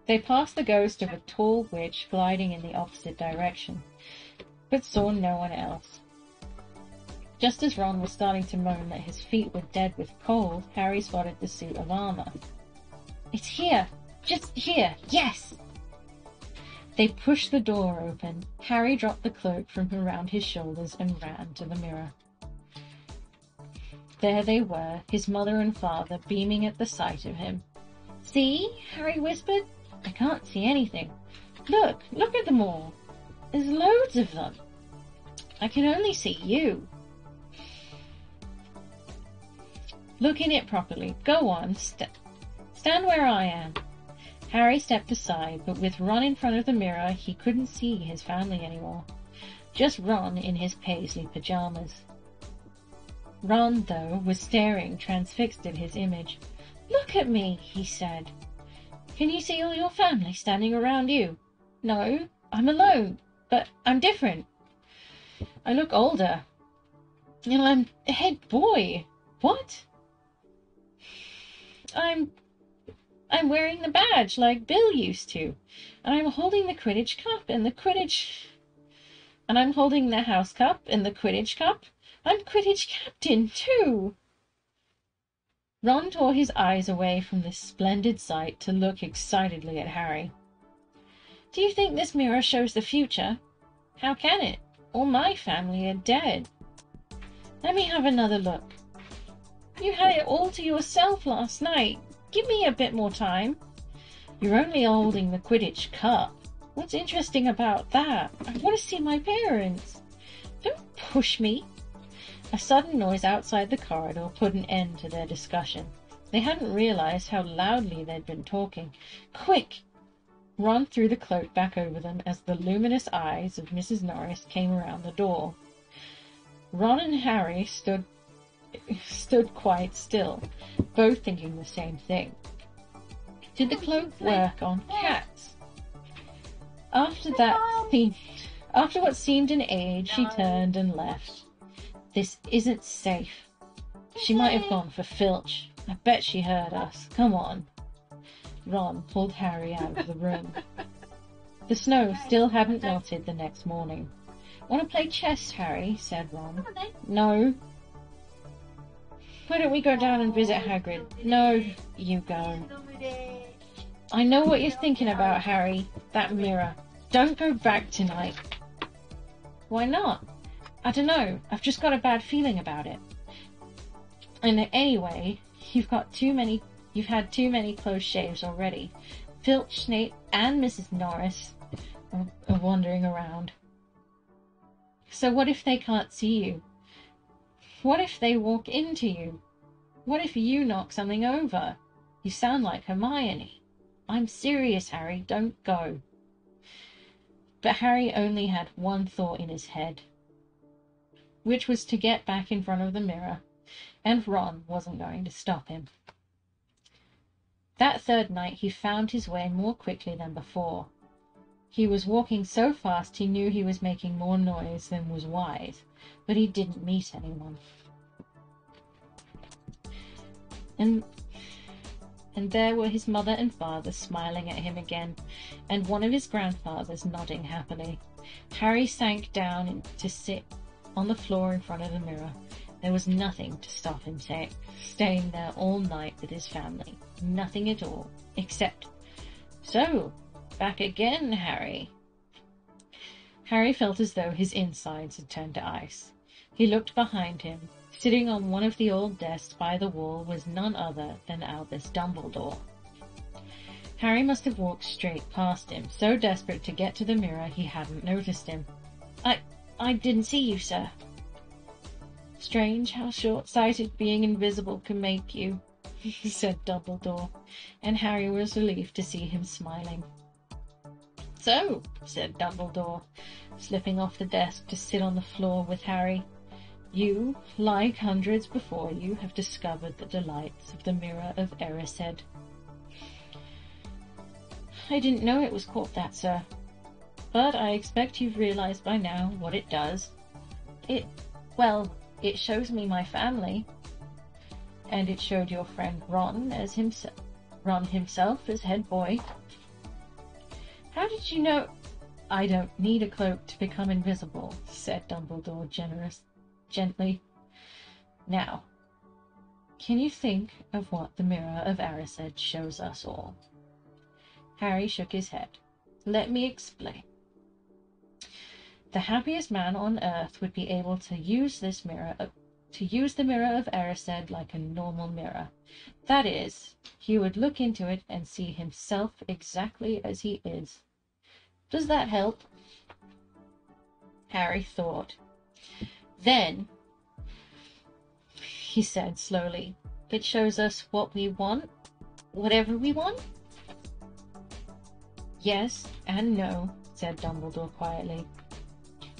They passed the ghost of a tall witch gliding in the opposite direction, but saw no one else. Just as Ron was starting to moan that his feet were dead with cold, Harry spotted the suit of armor. "It's here! Just here! Yes!" They pushed the door open. Harry dropped the cloak from around his shoulders and ran to the mirror. There they were, his mother and father, beaming at the sight of him. "See?" Harry whispered. "I can't see anything. Look at them all. There's loads of them. I can only see you." "Look in it properly. Go on, stand where I am." Harry stepped aside, but with Ron in front of the mirror, he couldn't see his family anymore. Just Ron in his paisley pajamas. Ron, though, was staring, transfixed at his image. "Look at me," he said. "Can you see all your family standing around you?" "No, I'm alone, but I'm different. I look older, and I'm a head boy." "What?" I'm wearing the badge like Bill used to, and I'm holding the Quidditch cup and I'm holding the house cup and the Quidditch cup. I'm Quidditch captain, too! Ron tore his eyes away from this splendid sight to look excitedly at Harry. Do you think this mirror shows the future? How can it? All my family are dead. Let me have another look. You had it all to yourself last night. Give me a bit more time. You're only holding the Quidditch cup. What's interesting about that? I want to see my parents. Don't push me. A sudden noise outside the corridor put an end to their discussion. They hadn't realized how loudly they'd been talking. Quick! Ron threw the cloak back over them as the luminous eyes of Mrs. Norris came around the door. Ron and Harry stood quite still, both thinking the same thing. Did the cloak work on cats? After what seemed an age, she turned and left. This isn't safe. She might have gone for Filch. I bet she heard us. Come on. Ron pulled Harry out of the room. The snow still hadn't melted the next morning. Want to play chess, Harry? Said Ron. No. Why don't we go down and visit Hagrid? No, you go. I know what you're thinking about, Harry. That mirror. Don't go back tonight. Why not? I don't know. I've just got a bad feeling about it. And anyway, you've had too many close shaves already. Filch, Snape, and Mrs. Norris are wandering around. So what if they can't see you? What if they walk into you? What if you knock something over? You sound like Hermione. I'm serious, Harry. Don't go. But Harry only had one thought in his head, which was to get back in front of the mirror, and Ron wasn't going to stop him. That third night he found his way more quickly than before. He was walking so fast he knew he was making more noise than was wise, but he didn't meet anyone. And there were his mother and father smiling at him again, and one of his grandfathers nodding happily. Harry sank down to sit on the floor in front of the mirror. There was nothing to stop him staying there all night with his family. Nothing at all, except, "So, back again, Harry." Harry felt as though his insides had turned to ice. He looked behind him. Sitting on one of the old desks by the wall was none other than Albus Dumbledore. Harry must have walked straight past him, so desperate to get to the mirror he hadn't noticed him. I didn't see you, sir." "Strange how short-sighted being invisible can make you," said Dumbledore, and Harry was relieved to see him smiling. "So," said Dumbledore, slipping off the desk to sit on the floor with Harry, "you, like hundreds before you, have discovered the delights of the Mirror of Erised." "I didn't know it was called that, sir. But I expect you've realized by now what it does. It shows me my family. And it showed your friend Ron himself as head boy. How did you know?" "I don't need a cloak to become invisible," said Dumbledore gently. "Now, can you think of what the Mirror of Erised shows us all?" Harry shook his head. "Let me explain. The happiest man on earth would be able to use the Mirror of Erised like a normal mirror. That is, he would look into it and see himself exactly as he is. Does that help?" Harry thought. "Then," he said slowly, "it shows us what we want, whatever we want?" "Yes and no," said Dumbledore quietly.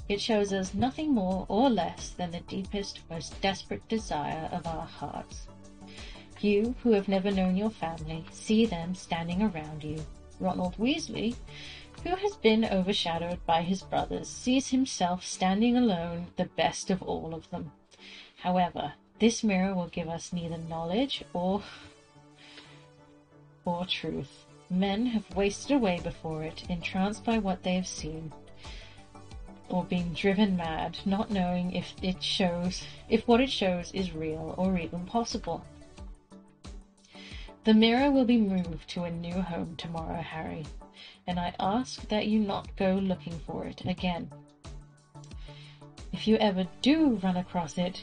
"It shows us nothing more or less than the deepest, most desperate desire of our hearts. You, who have never known your family, see them standing around you. Ronald Weasley, who has been overshadowed by his brothers, sees himself standing alone, the best of all of them. However, this mirror will give us neither knowledge or truth. Men have wasted away before it, entranced by what they have seen. or being driven mad, not knowing if what it shows is real or even possible. The mirror will be moved to a new home tomorrow, Harry, and I ask that you not go looking for it again. If you ever do run across it,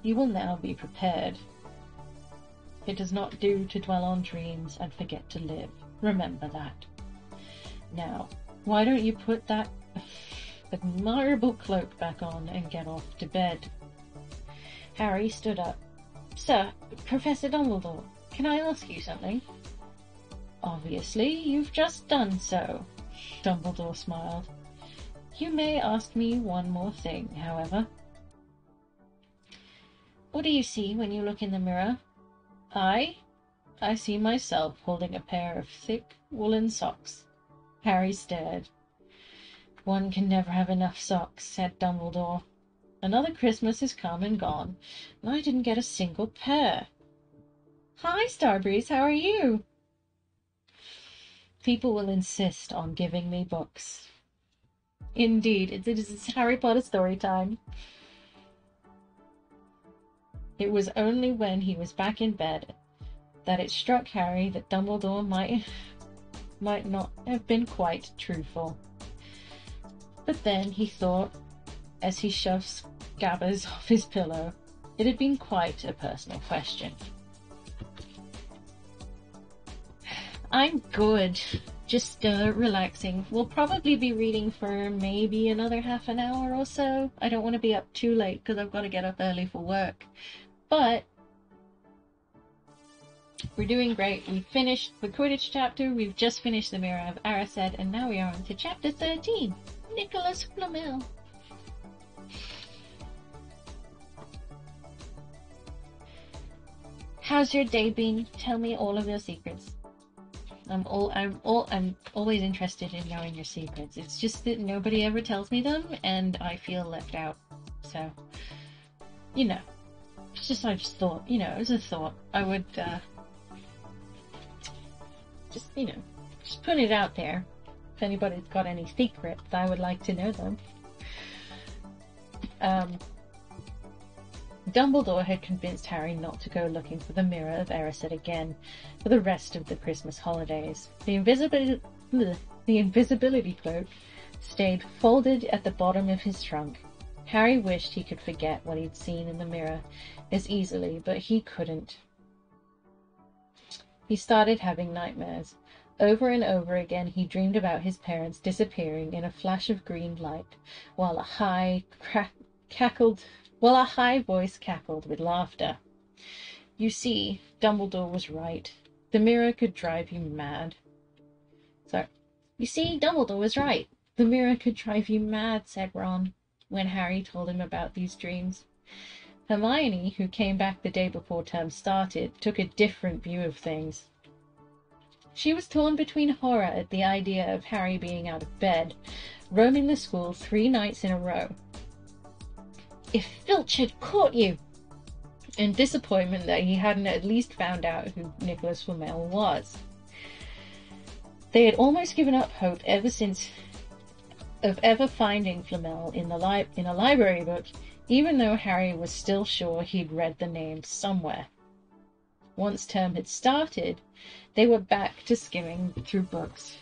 you will now be prepared. It does not do to dwell on dreams and forget to live. Remember that. Now, why don't you put that admirable cloak back on and get off to bed? Harry stood up. Sir, Professor Dumbledore, can I ask you something? Obviously, you've just done so, Dumbledore smiled. You may ask me one more thing, however. What do you see when you look in the mirror? I see myself holding a pair of thick woolen socks. Harry stared. One can never have enough socks, said Dumbledore. Another Christmas has come and gone, and I didn't get a single pair. Hi, Starbreeze, how are you? People will insist on giving me books. Indeed, it is Harry Potter story time. It was only when he was back in bed that it struck Harry that Dumbledore might not have been quite truthful. But then he thought, as he shoved Scabbers off his pillow, it had been quite a personal question. I'm good. Just relaxing. We'll probably be reading for maybe another half an hour or so. I don't want to be up too late because I've got to get up early for work. But we're doing great. We finished the Quidditch chapter. We've just finished the Mirror of Erised, and now we are on to chapter 13. Nicholas Flamel. How's your day been? Tell me all of your secrets. I'm always interested in knowing your secrets. It's just that nobody ever tells me them, and I feel left out. So, you know, I just thought, it was a thought. I would, just put it out there. If anybody's got any secrets, I would like to know them. Dumbledore had convinced Harry not to go looking for the Mirror of Erised again for the rest of the Christmas holidays. The invisibility cloak stayed folded at the bottom of his trunk. Harry wished he could forget what he'd seen in the mirror as easily, but he couldn't. He started having nightmares. Over and over again he dreamed about his parents disappearing in a flash of green light, while a high voice cackled with laughter. You see, Dumbledore was right. The mirror could drive you mad. You see, Dumbledore was right. The mirror could drive you mad, said Ron, when Harry told him about these dreams. Hermione, who came back the day before term started, took a different view of things. She was torn between horror at the idea of Harry being out of bed, roaming the school 3 nights in a row. If Filch had caught you! And disappointment that he hadn't at least found out who Nicholas Flamel was. They had almost given up hope of ever finding Flamel in a library book, even though Harry was still sure he'd read the name somewhere. Once term had started, they were back to skimming through books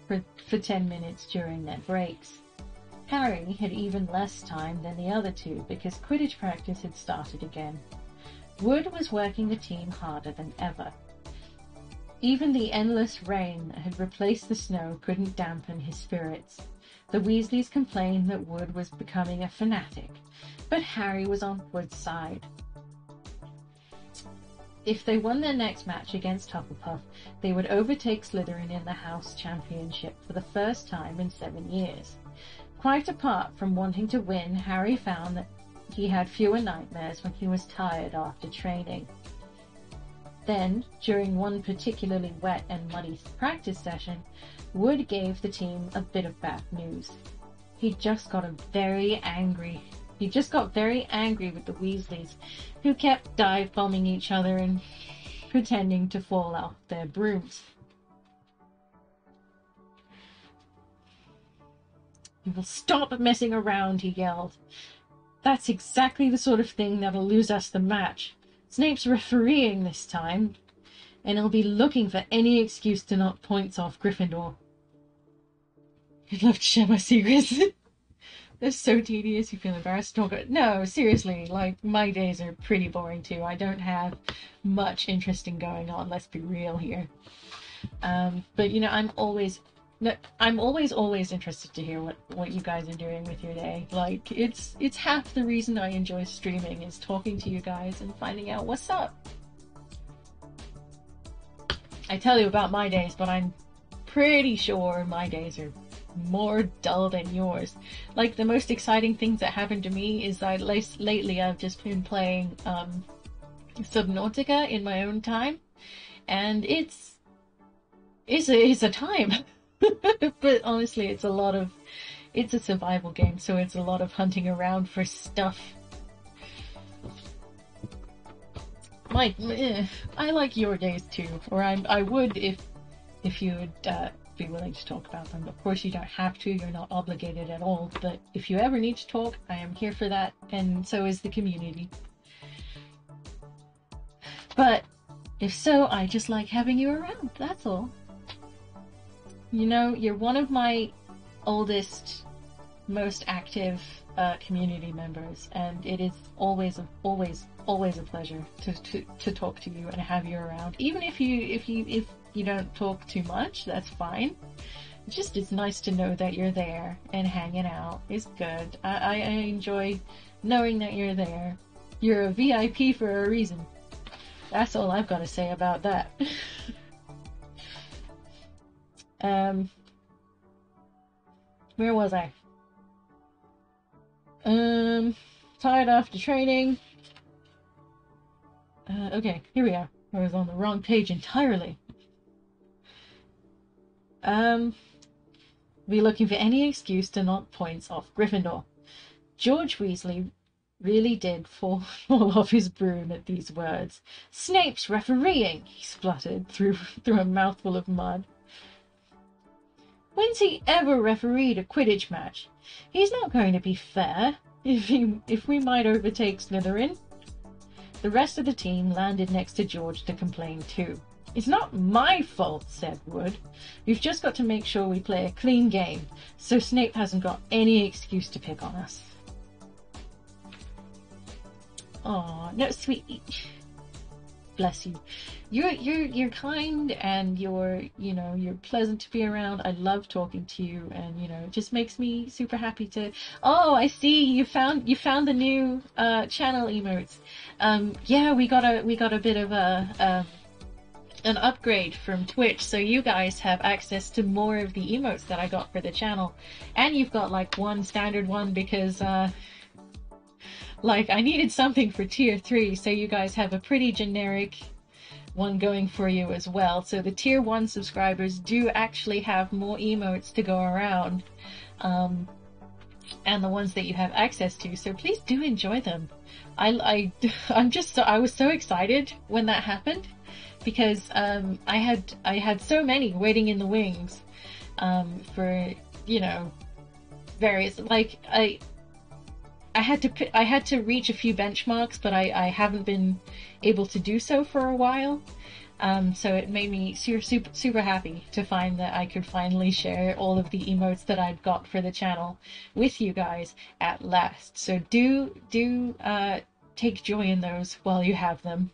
for 10 minutes during their breaks. Harry had even less time than the other two because Quidditch practice had started again. Wood was working the team harder than ever. Even the endless rain that had replaced the snow couldn't dampen his spirits. The Weasleys complained that Wood was becoming a fanatic, but Harry was on Wood's side. If they won their next match against Hufflepuff, they would overtake Slytherin in the House Championship for the first time in 7 years. Quite apart from wanting to win, Harry found that he had fewer nightmares when he was tired after training. Then, during one particularly wet and muddy practice session, Wood gave the team a bit of bad news. He just got very angry with the Weasleys, who kept dive-bombing each other and pretending to fall off their brooms. "You will stop messing around," he yelled. "That's exactly the sort of thing that'll lose us the match. Snape's refereeing this time, and he'll be looking for any excuse to knock points off Gryffindor." I'd love to share my secrets. They're so tedious, you feel embarrassed to talk about. No, seriously, like, my days are pretty boring too. I don't have much interesting going on, let's be real here. But, you know, I'm always interested to hear what you guys are doing with your day. Like, it's half the reason I enjoy streaming, is talking to you guys and finding out what's up. I tell you about my days, but I'm pretty sure my days are more dull than yours. Like, the most exciting things that happened to me is lately I've just been playing Subnautica in my own time, and it's a time. But honestly, it's a survival game, so it's a lot of hunting around for stuff. I like your days too, or I would if you would be willing to talk about them. Of course, you don't have to, you're not obligated at all, but if you ever need to talk, I am here for that, and so is the community. But if so, I just like having you around, that's all. You know, you're one of my oldest, most active community members, and it is always a pleasure to talk to you and have you around. Even if you don't talk too much, that's fine. It's nice to know that you're there and hanging out is good. I enjoy knowing that you're there. You're a VIP for a reason. That's all I've got to say about that. Where was I? Tired after training. Okay, here we are. I was on the wrong page entirely. Be looking for any excuse to knock points off Gryffindor. George Weasley really did fall off his broom at these words. "Snape's refereeing," he spluttered through a mouthful of mud. "When's he ever refereed a Quidditch match? He's not going to be fair if we might overtake Slytherin." The rest of the team landed next to George to complain too. "It's not my fault," said Wood. "We've just got to make sure we play a clean game, so Snape hasn't got any excuse to pick on us." Aw, no, sweet. Bless you. You're kind, and you're pleasant to be around. I love talking to you, and it just makes me super happy to. Oh, I see, you found the new channel emotes. Yeah, we got a bit of an upgrade from Twitch, so you guys have access to more of the emotes that I got for the channel, and you've got like one standard one because like, I needed something for tier 3, so you guys have a pretty generic one going for you as well. So the tier 1 subscribers do actually have more emotes to go around, and the ones that you have access to, so please do enjoy them. I was so excited when that happened, because I had so many waiting in the wings for various, like, I had to reach a few benchmarks, but I haven't been able to do so for a while. So it made me super happy to find that I could finally share all of the emotes that I've got for the channel with you guys at last. So do take joy in those while you have them.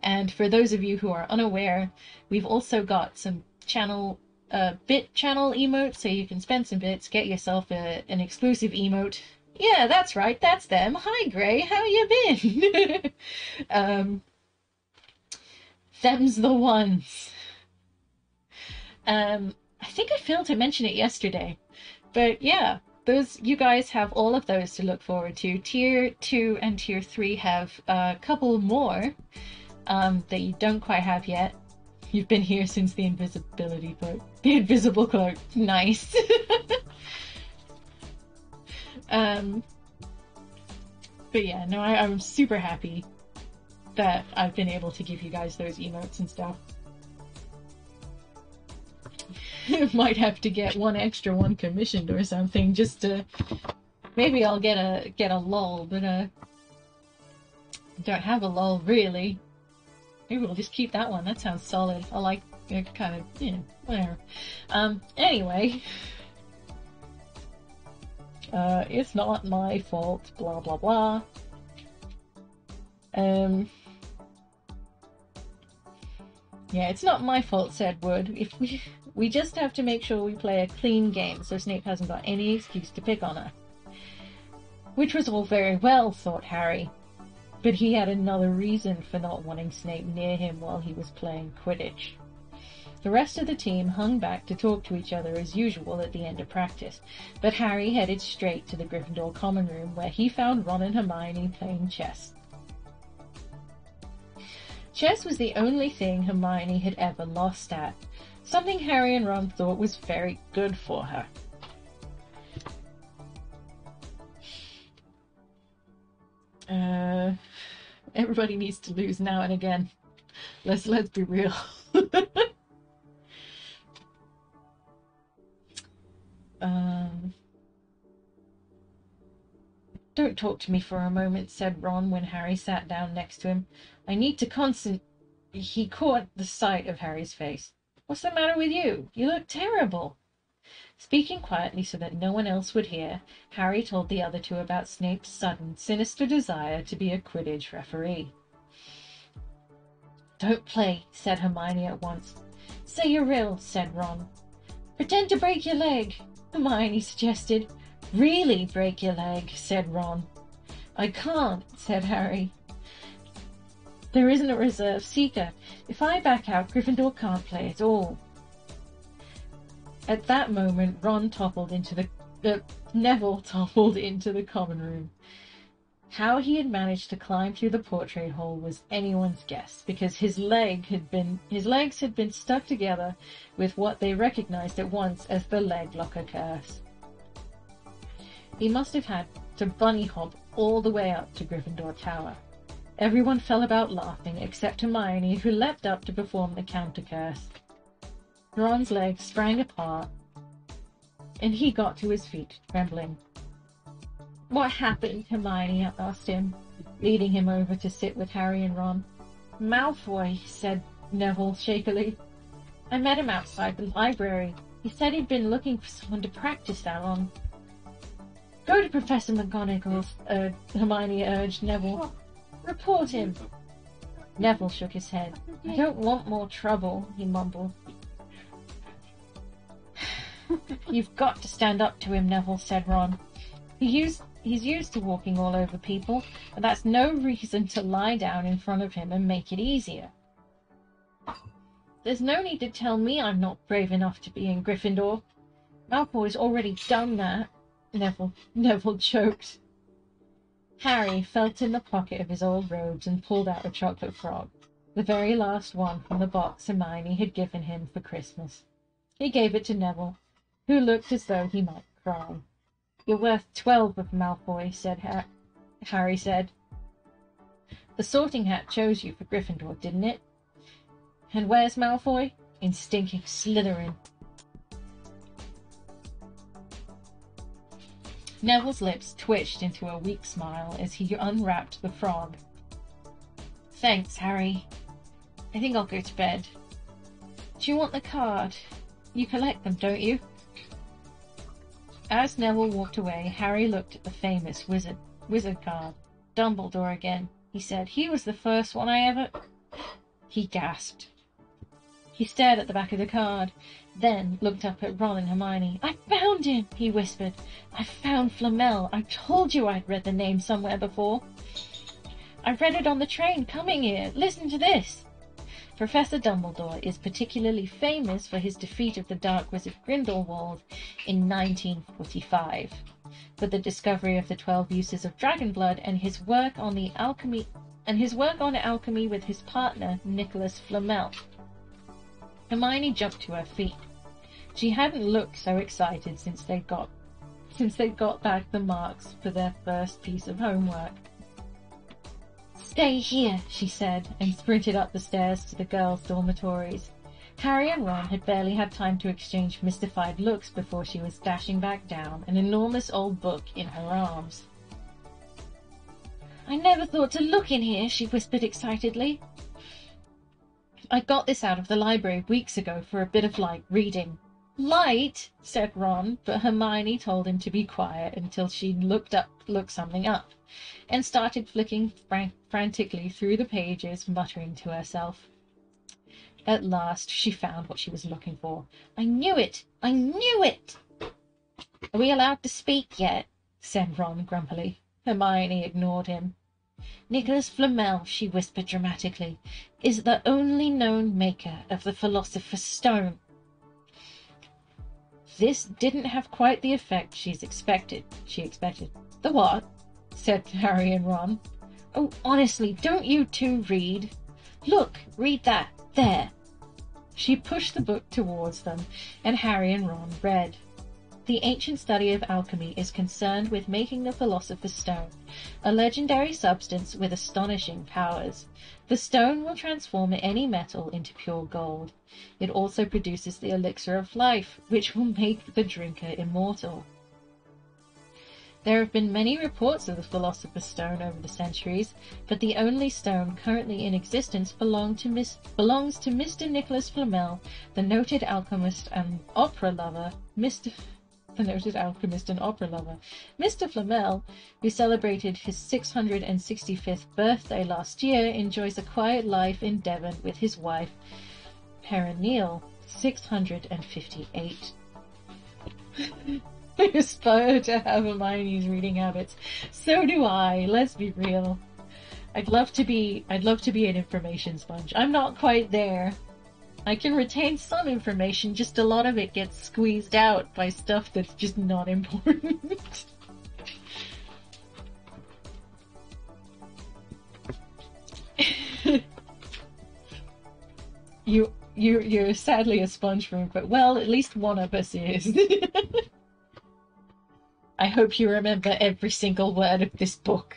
And for those of you who are unaware, we've also got some bit channel emotes, so you can spend some bits, get yourself an exclusive emote. Yeah, that's right, that's them. Hi, Gray, how you been? Them's the ones. I think I failed to mention it yesterday, but yeah, you guys have all of those to look forward to. Tier 2 and Tier 3 have a couple more that you don't quite have yet. You've been here since the invisibility cloak. The invisible cloak. Nice. But yeah, no, I'm super happy that I've been able to give you guys those emotes and stuff. Might have to get one extra one commissioned or something, just to... Maybe I'll get a lull, but don't have a lull, really. Maybe we'll just keep that one. That sounds solid. I like it, kind of, whatever. Anyway. It's not my fault, blah, blah, blah. Yeah, it's not my fault, said Wood. If we just have to make sure we play a clean game so Snape hasn't got any excuse to pick on us. Which was all very well, thought Harry. But he had another reason for not wanting Snape near him while he was playing Quidditch. The rest of the team hung back to talk to each other as usual at the end of practice, but Harry headed straight to the Gryffindor common room where he found Ron and Hermione playing chess. Chess was the only thing Hermione had ever lost at, something Harry and Ron thought was very good for her. Everybody needs to lose now and again. Let's be real. Don't talk to me for a moment, said Ron when Harry sat down next to him. I need to He caught the sight of Harry's face. What's the matter with you? You look terrible. Speaking quietly so that no one else would hear, Harry told the other two about Snape's sudden, sinister desire to be a Quidditch referee. Don't play, said Hermione at once. Say you're ill, said Ron. Pretend to break your leg, Hermione suggested. Really break your leg, said Ron. I can't, said Harry. There isn't a reserve seeker. If I back out, Gryffindor can't play at all. At that moment, Neville toppled into the common room. How he had managed to climb through the portrait hole was anyone's guess, because his legs had been stuck together with what they recognized at once as the leg locker curse. He must have had to bunny hop all the way up to Gryffindor Tower. Everyone fell about laughing, except Hermione, who leapt up to perform the counter curse. Ron's legs sprang apart, and he got to his feet, trembling. What happened? Hermione asked him, leading him over to sit with Harry and Ron. Malfoy, said Neville shakily. I met him outside the library. He said he'd been looking for someone to practice that on. Go to Professor McGonagall's, Hermione urged Neville. Report him. Neville shook his head. I don't want more trouble, he mumbled. You've got to stand up to him, Neville, said Ron. He's used to walking all over people, but that's no reason to lie down in front of him and make it easier. There's no need to tell me I'm not brave enough to be in Gryffindor. Malfoy's already done that, Neville choked. Harry felt in the pocket of his old robes and pulled out a chocolate frog, the very last one from the box Hermione had given him for Christmas. He gave it to Neville, who looked as though he might cry. You're worth 12 of Malfoy, Harry said. The Sorting Hat chose you for Gryffindor, didn't it? And where's Malfoy? In stinking Slytherin. Neville's lips twitched into a weak smile as he unwrapped the frog. Thanks, Harry. I think I'll go to bed. Do you want the card? You collect them, don't you? As Neville walked away, Harry looked at the famous wizard card. Dumbledore again, he said. He was the first one I ever... He gasped. He stared at the back of the card, then looked up at Ron and Hermione. I found him, he whispered. I found Flamel. I told you I'd read the name somewhere before. I read it on the train coming here. Listen to this. Professor Dumbledore is particularly famous for his defeat of the Dark Wizard Grindelwald in 1945, for the discovery of the 12 uses of dragon blood and his work on alchemy with his partner Nicholas Flamel. Hermione jumped to her feet. She hadn't looked so excited since they got back the marks for their first piece of homework. Stay here, she said, and sprinted up the stairs to the girls' dormitories. Harry and Ron had barely had time to exchange mystified looks before she was dashing back down, an enormous old book in her arms. "I never thought to look in here," she whispered excitedly. "I got this out of the library weeks ago for a bit of light reading." "Light?" said Ron, but Hermione told him to be quiet until she looked something up, and started flicking frantically through the pages, muttering to herself. At last she found what she was looking for. "I knew it! I knew it!" "Are we allowed to speak yet?" said Ron grumpily. Hermione ignored him. "Nicholas Flamel," she whispered dramatically, "is the only known maker of the Philosopher's Stone." This didn't have quite the effect she expected. "The what?" said Harry and Ron. "Oh, honestly, don't you two read? Look, read that, there." She pushed the book towards them, and Harry and Ron read. "The ancient study of alchemy is concerned with making the Philosopher's Stone, a legendary substance with astonishing powers. The stone will transform any metal into pure gold. It also produces the elixir of life, which will make the drinker immortal. There have been many reports of the Philosopher's Stone over the centuries, but the only stone currently in existence belongs to Mr. Nicholas Flamel, the noted alchemist and opera lover. Mr. Flamel, who celebrated his 665th birthday last year, enjoys a quiet life in Devon with his wife, Perennial, 658. I aspire to have Hermione's reading habits. So do I. Let's be real. I'd love to be an information sponge. I'm not quite there. I can retain some information, just a lot of it gets squeezed out by stuff that's just not important. You're sadly a sponge for me, but well, at least one of us is. I hope you remember every single word of this book.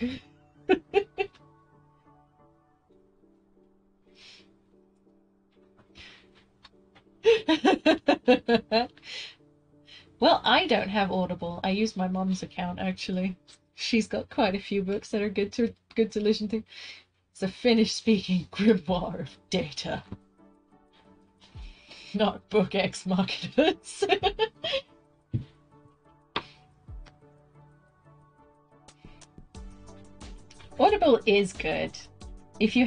Well, I don't have Audible. I use my mom's account, actually. She's got quite a few books that are good to listen to. It's a Finnish-speaking grimoire of data. Not book Ex Machinas. Audible is good. If you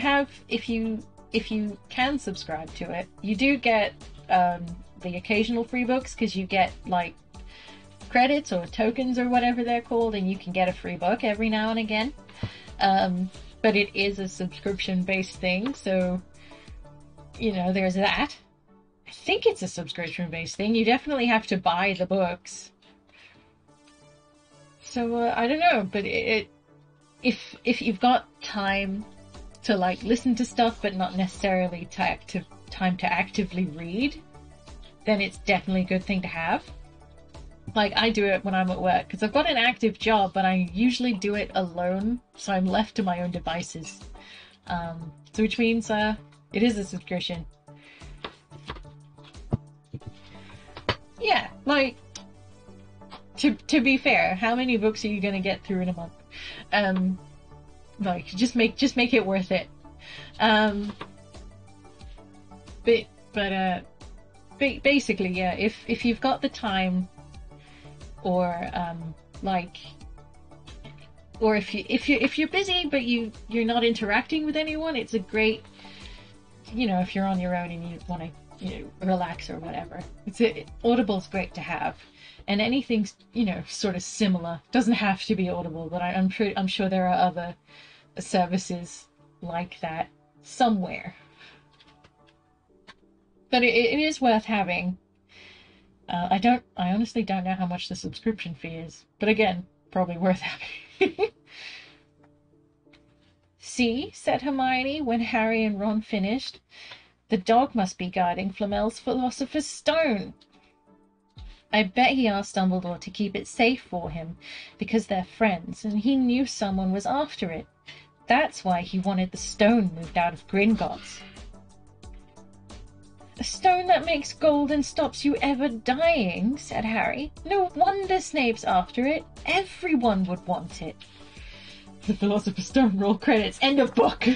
can subscribe to it, you do get the occasional free books, because you get like credits or tokens or whatever they're called, and you can get a free book every now and again. But it is a subscription-based thing, so there's that. I think it's a subscription-based thing. You definitely have to buy the books. So I don't know, but if you've got time to like listen to stuff but not necessarily time to actively read, then it's definitely a good thing to have. Like, I do it when I'm at work because I've got an active job, but I usually do it alone, so I'm left to my own devices. So which means it is a subscription. Yeah, like, to be fair, how many books are you gonna get through in a month? Like, just make it worth it. Basically, yeah, if you've got the time, or or if you're busy but you're not interacting with anyone, it's a great, if you're on your own and you want to relax or whatever. Audible's great to have, and anything sort of similar doesn't have to be Audible, but I'm sure there are other services like that somewhere. But it is worth having. I honestly don't know how much the subscription fee is, but again, probably worth having. "See," said Hermione when Harry and Ron finished, "the dog must be guarding Flamel's Philosopher's Stone. I bet he asked Dumbledore to keep it safe for him because they're friends, and he knew someone was after it. That's why he wanted the stone moved out of Gringotts." A stone that makes gold and stops you ever dying, said Harry. No wonder Snape's after it. Everyone would want it. The Philosopher's Stone, roll credits. End of book.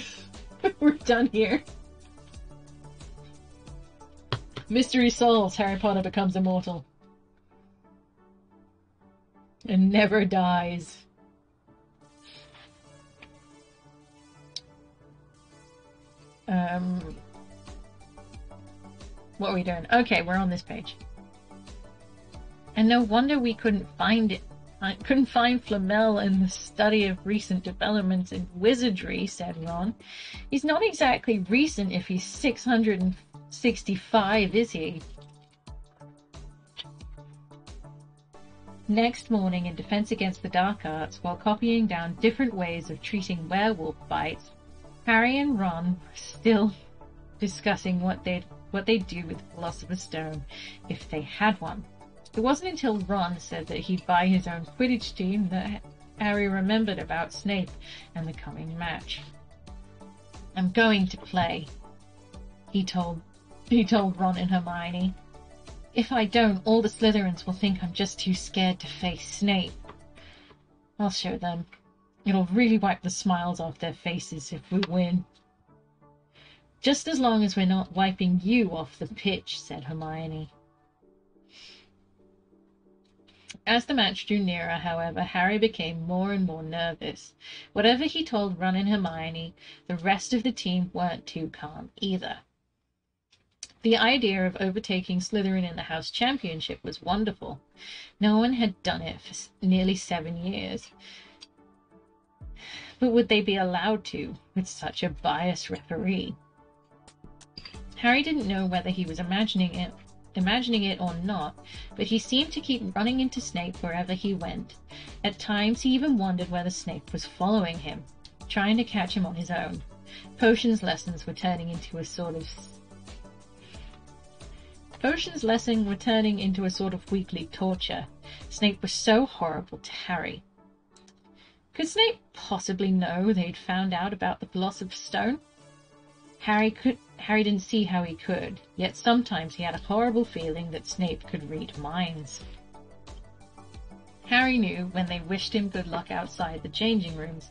We're done here. Mystery solved. Harry Potter becomes immortal. And never dies. What are we doing? Okay, we're on this page. And no wonder we couldn't find it. I couldn't find Flamel in the study of recent developments in wizardry, said Ron. He's not exactly recent if he's 665, is he? Next morning, in Defense Against the Dark Arts, while copying down different ways of treating werewolf bites, Harry and Ron were still discussing what they'd do with the Philosopher's Stone if they had one. It wasn't until Ron said that he'd buy his own Quidditch team that Harry remembered about Snape and the coming match. I'm going to play, he told Ron and Hermione. If I don't, all the Slytherins will think I'm just too scared to face Snape. I'll show them. It'll really wipe the smiles off their faces if we win. Just as long as we're not wiping you off the pitch, said Hermione. As the match drew nearer, however, Harry became more and more nervous. Whatever he told Ron and Hermione, the rest of the team weren't too calm either. The idea of overtaking Slytherin in the House Championship was wonderful. No one had done it for nearly 7 years. But would they be allowed to, with such a biased referee? Harry didn't know whether he was imagining it or not, but he seemed to keep running into Snape wherever he went. At times he even wondered whether Snape was following him, trying to catch him on his own. Potions lessons were turning into a sort of weekly torture. Snape was so horrible to Harry. Could Snape possibly know they'd found out about the Philosopher's Stone? Harry didn't see how he could, yet sometimes he had a horrible feeling that Snape could read minds. Harry knew when they wished him good luck outside the changing rooms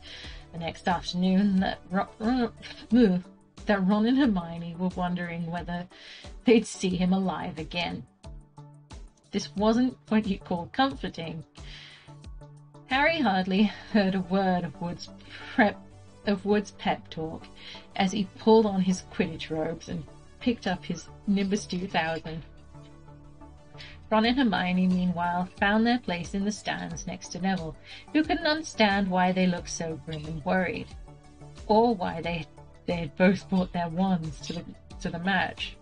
the next afternoon that Ron and Hermione were wondering whether they'd see him alive again. This wasn't what you'd call comforting. Harry hardly heard a word of Wood's pep talk as he pulled on his Quidditch robes and picked up his Nimbus 2000. Ron and Hermione, meanwhile, found their place in the stands next to Neville, who couldn't understand why they looked so grim and worried, or why they had both brought their wands to the match.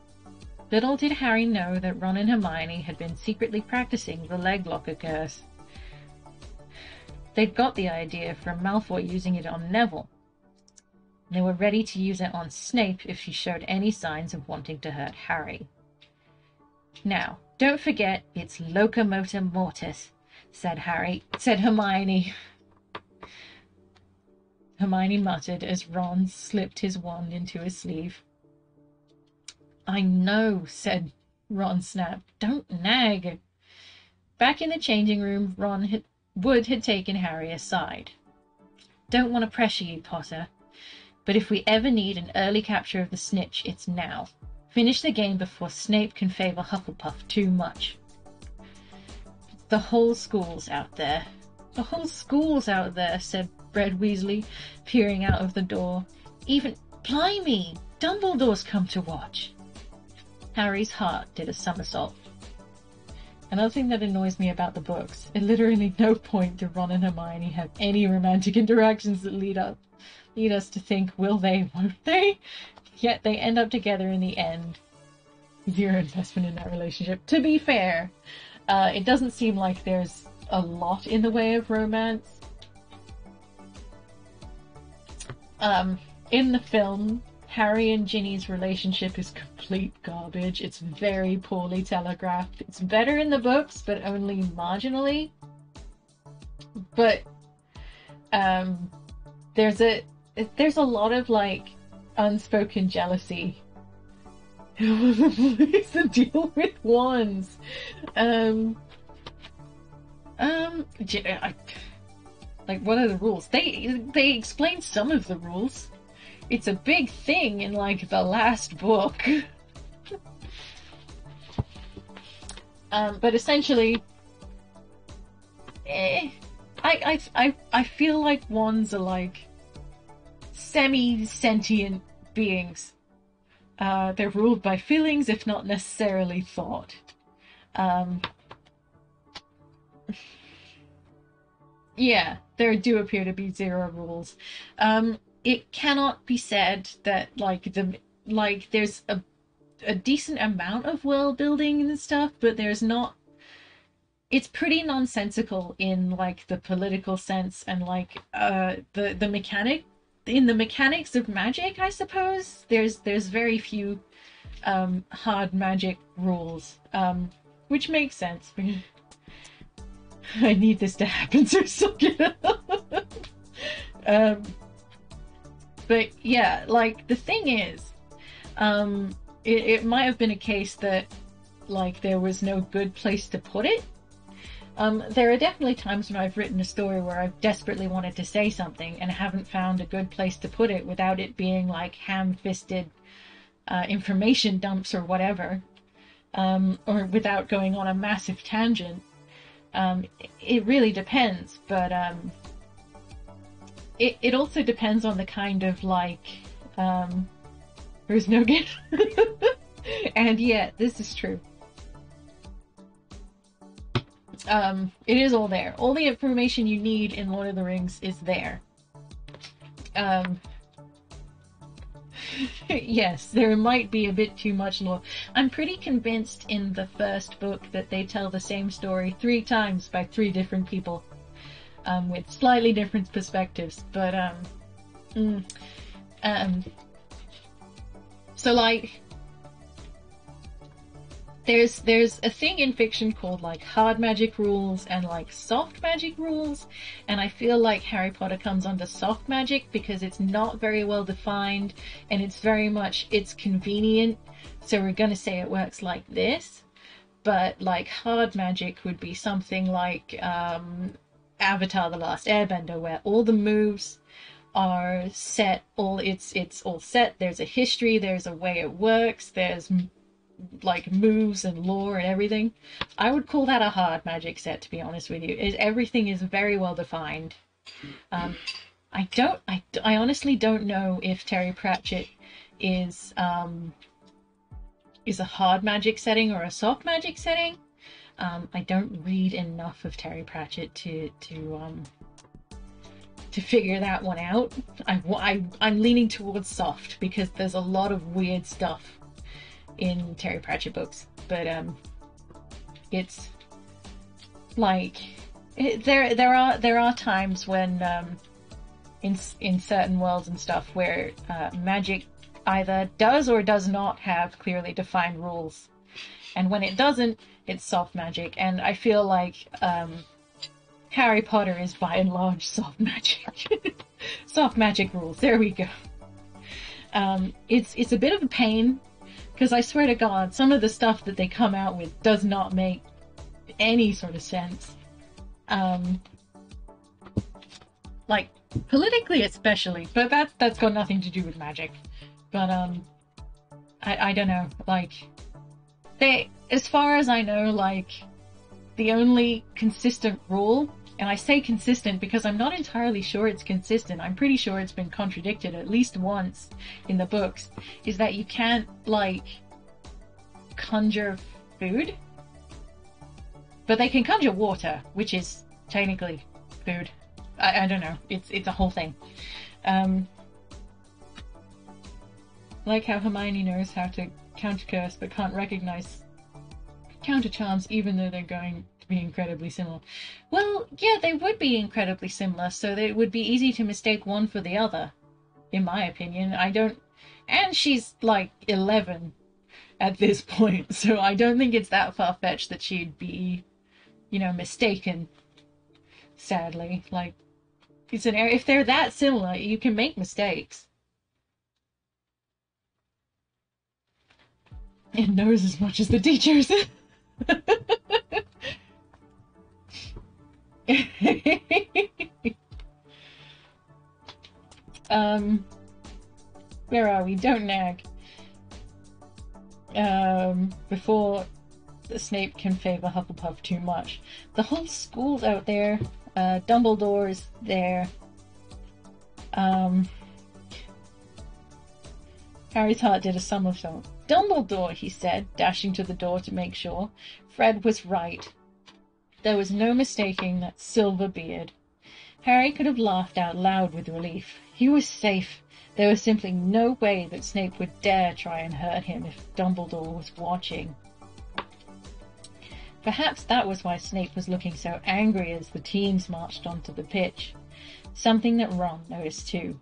Little did Harry know that Ron and Hermione had been secretly practicing the leg locker curse. They'd got the idea from Malfoy using it on Neville. They were ready to use it on Snape if he showed any signs of wanting to hurt Harry. Now, don't forget, it's locomotor mortis, said Hermione. Hermione muttered as Ron slipped his wand into his sleeve. I know, said Ron snapped. Don't nag. Back in the changing room, Wood had taken Harry aside. Don't want to pressure you, Potter, but if we ever need an early capture of the snitch, it's now. Finish the game before Snape can favour Hufflepuff too much. The whole school's out there. The whole school's out there, said Fred Weasley, peering out of the door. Even, blimey, Dumbledore's come to watch. Harry's heart did a somersault. Another thing that annoys me about the books, at literally no point do Ron and Hermione have any romantic interactions that lead us to think, will they, won't they? Yet they end up together in the end. Zero investment in that relationship. To be fair, it doesn't seem like there's a lot in the way of romance. In the film, Harry and Ginny's relationship is complete garbage. It's very poorly telegraphed. It's better in the books, but only marginally. But there's a lot of like unspoken jealousy What's the deal with wands? Um, like, what are the rules? They explain some of the rules. It's a big thing in like the last book. But essentially, I feel like wands are like semi-sentient beings. They're ruled by feelings, if not necessarily thought. Yeah, there do appear to be zero rules. It cannot be said that there's a decent amount of world building and stuff, but there's not. It's pretty nonsensical in like the political sense and like the mechanic in the mechanics of magic, I suppose. There's very few hard magic rules, which makes sense. I need this to happen so suck it up. But yeah, like the thing is, it might have been a case that like there was no good place to put it. There are definitely times when I've written a story where I've desperately wanted to say something and haven't found a good place to put it without it being like ham-fisted information dumps or whatever, or without going on a massive tangent. It really depends, but it also depends on the kind of like there's no game. And yeah, this is true. It is all there. All the information you need in Lord of the Rings is there. Yes, there might be a bit too much lore. I'm pretty convinced in the first book that they tell the same story 3 times by 3 different people, with slightly different perspectives. But so like, there's a thing in fiction called like hard magic rules and like soft magic rules, and I feel like Harry Potter comes under soft magic because it's not very well defined and it's very much it's convenient, so we're gonna say it works like this. But like hard magic would be something like Avatar: The Last Airbender, where all the moves are set, it's all set, there's a history, there's a way it works, there's like moves and lore and everything. I would call that a hard magic set, to be honest with you. Everything is very well defined. I honestly don't know if Terry Pratchett is a hard magic setting or a soft magic setting. I don't read enough of Terry Pratchett to figure that one out. I'm leaning towards soft because there's a lot of weird stuff in Terry Pratchett books, but it's like there are times when in certain worlds and stuff where magic either does or does not have clearly defined rules, and when it doesn't, it's soft magic. And I feel like Harry Potter is by and large soft magic. Soft magic rules. There we go. It's a bit of a pain, because I swear to God, some of the stuff that they come out with does not make any sort of sense. Like, politically especially, but that's got nothing to do with magic. But, I don't know, like, as far as I know, like, the only consistent rule, and I say consistent because I'm not entirely sure it's consistent, I'm pretty sure it's been contradicted at least once in the books, is that you can't, like, conjure food. But they can conjure water, which is technically food. I don't know, it's a whole thing. Like how Hermione knows how to counter curse but can't recognize counter charms even though they're going to be incredibly similar. Well, yeah, they would be incredibly similar, so that it would be easy to mistake one for the other, in my opinion. And she's like 11 at this point, so I don't think it's that far-fetched that she'd be, mistaken, sadly. Like, if they're that similar, you can make mistakes. It knows as much as the teachers. Where are we? Don't nag. Before Snape can favour Hufflepuff too much. The whole school's out there. Dumbledore's there. Harry's heart did a somersault. Dumbledore, he said, dashing to the door to make sure. Fred was right. There was no mistaking that silver beard. Harry could have laughed out loud with relief. He was safe. There was simply no way that Snape would dare try and hurt him if Dumbledore was watching. Perhaps that was why Snape was looking so angry as the teams marched onto the pitch. Something that Ron noticed too.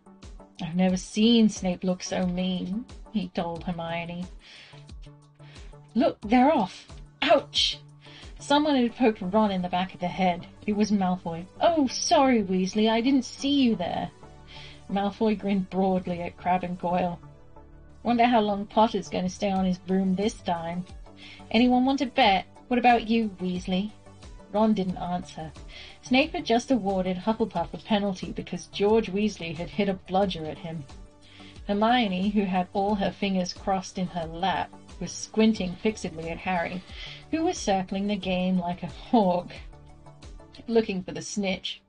"I've never seen Snape look so mean," he told Hermione. "Look, they're off! Ouch!" Someone had poked Ron in the back of the head. It was Malfoy. "Oh, sorry, Weasley, I didn't see you there." Malfoy grinned broadly at Crabbe and Goyle. "Wonder how long Potter's going to stay on his broom this time. Anyone want to bet? What about you, Weasley?" Ron didn't answer. Snape had just awarded Hufflepuff a penalty because George Weasley had hit a bludger at him. Hermione, who had all her fingers crossed in her lap, was squinting fixedly at Harry, who was circling the game like a hawk, looking for the snitch.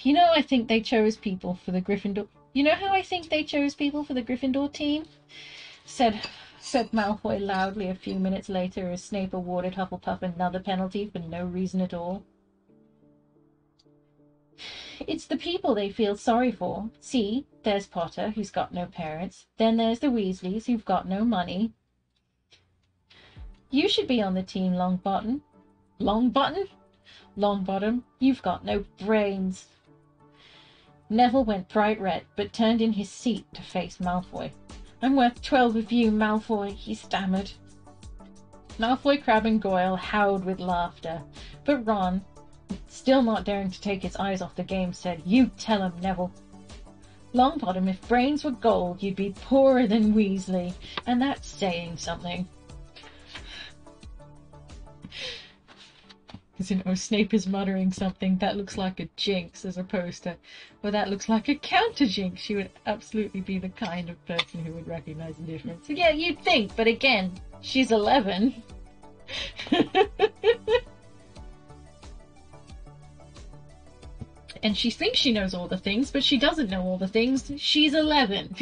"You know, I think they chose people for the Gryffindor... You know how I think they chose people for the Gryffindor team?" said Malfoy loudly a few minutes later as Snape awarded Hufflepuff another penalty for no reason at all. "It's the people they feel sorry for. See, there's Potter, who's got no parents. Then there's the Weasleys, who've got no money. You should be on the team, Longbottom. Longbottom, you've got no brains." Neville went bright red, but turned in his seat to face Malfoy. "I'm worth 12 of you, Malfoy," he stammered. Malfoy, Crabbe and Goyle howled with laughter, but Ron, still not daring to take his eyes off the game, said, "You tell him, Neville." "Longbottom, if brains were gold, you'd be poorer than Weasley, and that's saying something." Because, Snape is muttering something that looks like a jinx as opposed to, well, that looks like a counter-jinx. She would absolutely be the kind of person who would recognize the difference. So, yeah, you'd think, but again, she's 11. And she thinks she knows all the things, but she doesn't know all the things. She's 11.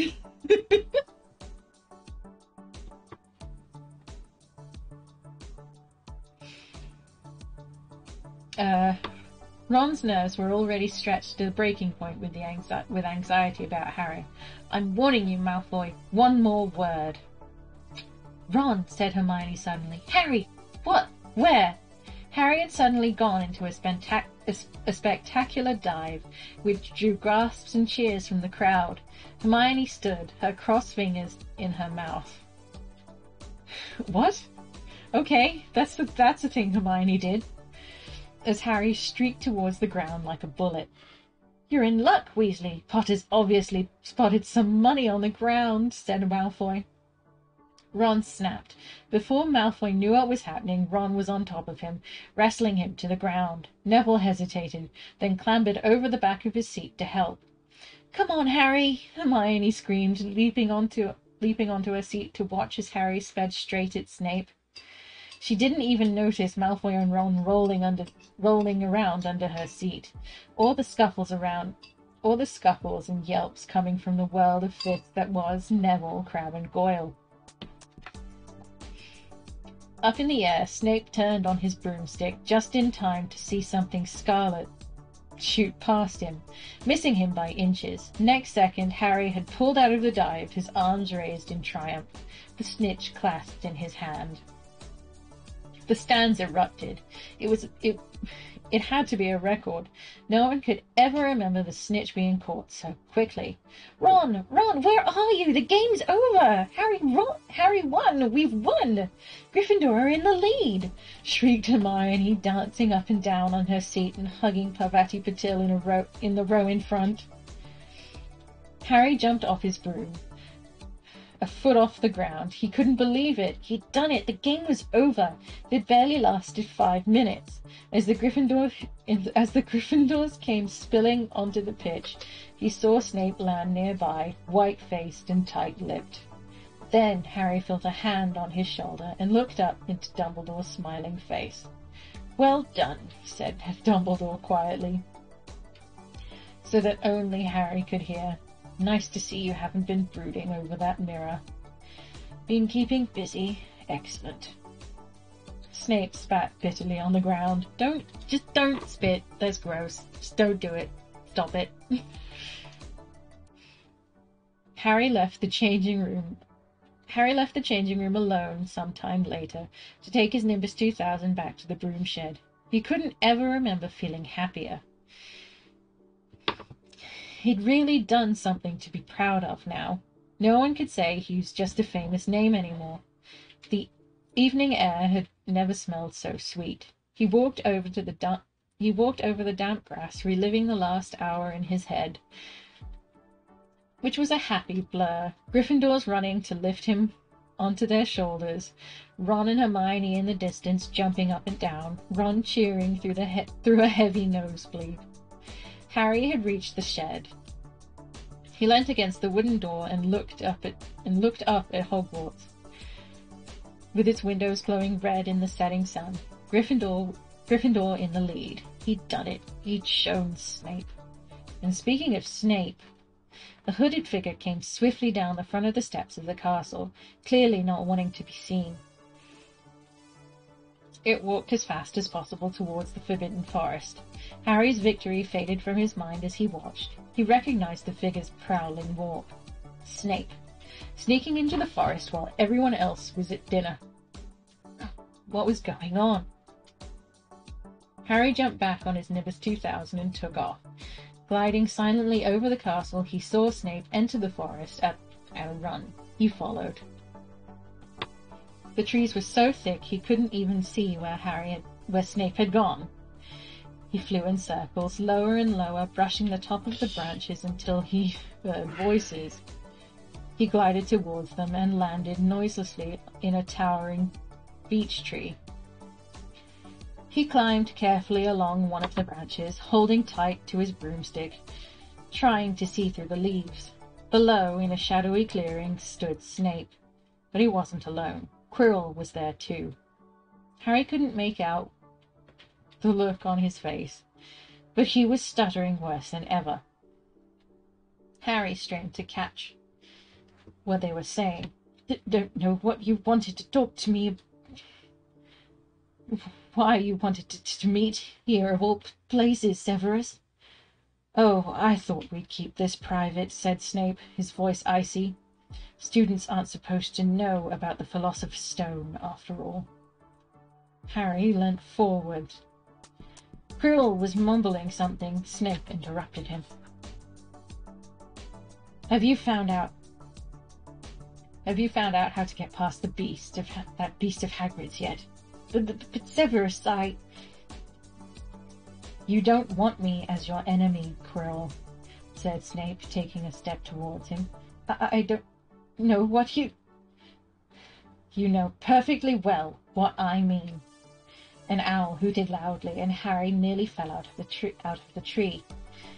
Ron's nerves were already stretched to the breaking point with anxiety about Harry. "I'm warning you, Malfoy. One more word." "Ron," said Hermione suddenly. "Harry! What? Where?" Harry had suddenly gone into a spectacular dive, which drew gasps and cheers from the crowd. Hermione stood, her crossed fingers in her mouth. "What? Okay, that's the thing Hermione did," as Harry streaked towards the ground like a bullet. "You're in luck, Weasley. Potter's obviously spotted some money on the ground," said Malfoy. Ron snapped. Before Malfoy knew what was happening, Ron was on top of him, wrestling him to the ground. Neville hesitated, then clambered over the back of his seat to help. "Come on, Harry!" Hermione screamed, leaping onto her seat to watch as Harry sped straight at Snape. She didn't even notice Malfoy and Ron rolling around under her seat, or the scuffles and yelps coming from the world of fists that was Neville, Crabbe, and Goyle. Up in the air, Snape turned on his broomstick just in time to see something scarlet shoot past him, missing him by inches. Next second, Harry had pulled out of the dive, his arms raised in triumph, the snitch clasped in his hand. The stands erupted. It had to be a record. No one could ever remember the snitch being caught so quickly. Ron, where are you? The game's over! Harry won! We've won! Gryffindor are in the lead!" shrieked Hermione, dancing up and down on her seat and hugging Parvati Patil in the row in front. Harry jumped off his broom. a foot off the ground. He couldn't believe it. He'd done it. The game was over. It barely lasted 5 minutes. As the Gryffindors came spilling onto the pitch, he saw Snape land nearby, white-faced and tight-lipped. Then Harry felt a hand on his shoulder and looked up into Dumbledore's smiling face. "Well done," said Dumbledore quietly, so that only Harry could hear. "Nice to see you haven't been brooding over that mirror." "Been keeping busy. Excellent." Snape spat bitterly on the ground. Just don't spit. That's gross. Just don't do it. Stop it. Harry left the changing room alone some time later to take his Nimbus 2000 back to the broom shed. He couldn't ever remember feeling happier. He'd really done something to be proud of now. No one could say he was just a famous name anymore. The evening air had never smelled so sweet. He walked over the damp grass, reliving the last hour in his head, which was a happy blur. Gryffindors running to lift him onto their shoulders, Ron and Hermione in the distance jumping up and down, Ron cheering through a heavy nosebleed. Harry had reached the shed. He leant against the wooden door and looked up at Hogwarts, with its windows glowing red in the setting sun. Gryffindor in the lead. He'd done it. He'd shown Snape. And speaking of Snape, the hooded figure came swiftly down the front of the steps of the castle, clearly not wanting to be seen. It walked as fast as possible towards the Forbidden Forest. Harry's victory faded from his mind as he watched. He recognized the figure's prowling walk. Snape, sneaking into the forest while everyone else was at dinner. What was going on? Harry jumped back on his Nimbus 2000 and took off. Gliding silently over the castle, he saw Snape enter the forest at a run. He followed. The trees were so thick he couldn't even see where Snape had gone. He flew in circles, lower and lower, brushing the top of the branches until he heard voices. He glided towards them and landed noiselessly in a towering beech tree. He climbed carefully along one of the branches, holding tight to his broomstick, trying to see through the leaves. Below, in a shadowy clearing, stood Snape. But he wasn't alone. Quirrell was there too. Harry couldn't make out the look on his face, but he was stuttering worse than ever. Harry strained to catch what they were saying. "Don't know what you wanted to talk to me. Why you wanted to meet here of all places, Severus." "Oh, I thought we'd keep this private," said Snape, his voice icy. "Students aren't supposed to know about the Philosopher's Stone, after all." Harry leant forward. Quirrell was mumbling something. Snape interrupted him. Have you found out how to get past that beast of Hagrid's yet?" But Severus, "You don't want me as your enemy, Quirrell," said Snape, taking a step towards him. I don't know what you... "You know perfectly well what I mean." An owl hooted loudly, and Harry nearly fell out of the tree.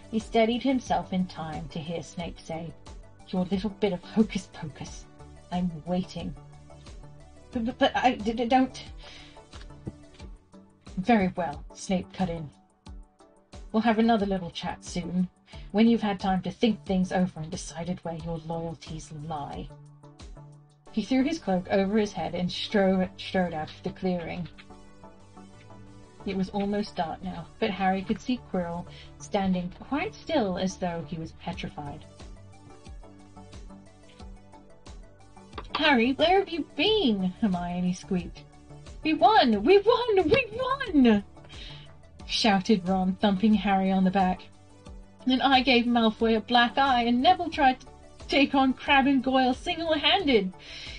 He steadied himself in time to hear Snape say, "Your little bit of hocus-pocus. I'm waiting." But I don't... "Very well," Snape cut in. "We'll have another little chat soon, when you've had time to think things over and decided where your loyalties lie." He threw his cloak over his head and strode out of the clearing. It was almost dark now, but Harry could see Quirrell standing quite still as though he was petrified. "Harry, where have you been?" Hermione squeaked. We won! We won! We won!" shouted Ron, thumping Harry on the back. "And I gave Malfoy a black eye, and Neville tried to take on Crabbe and Goyle single-handed.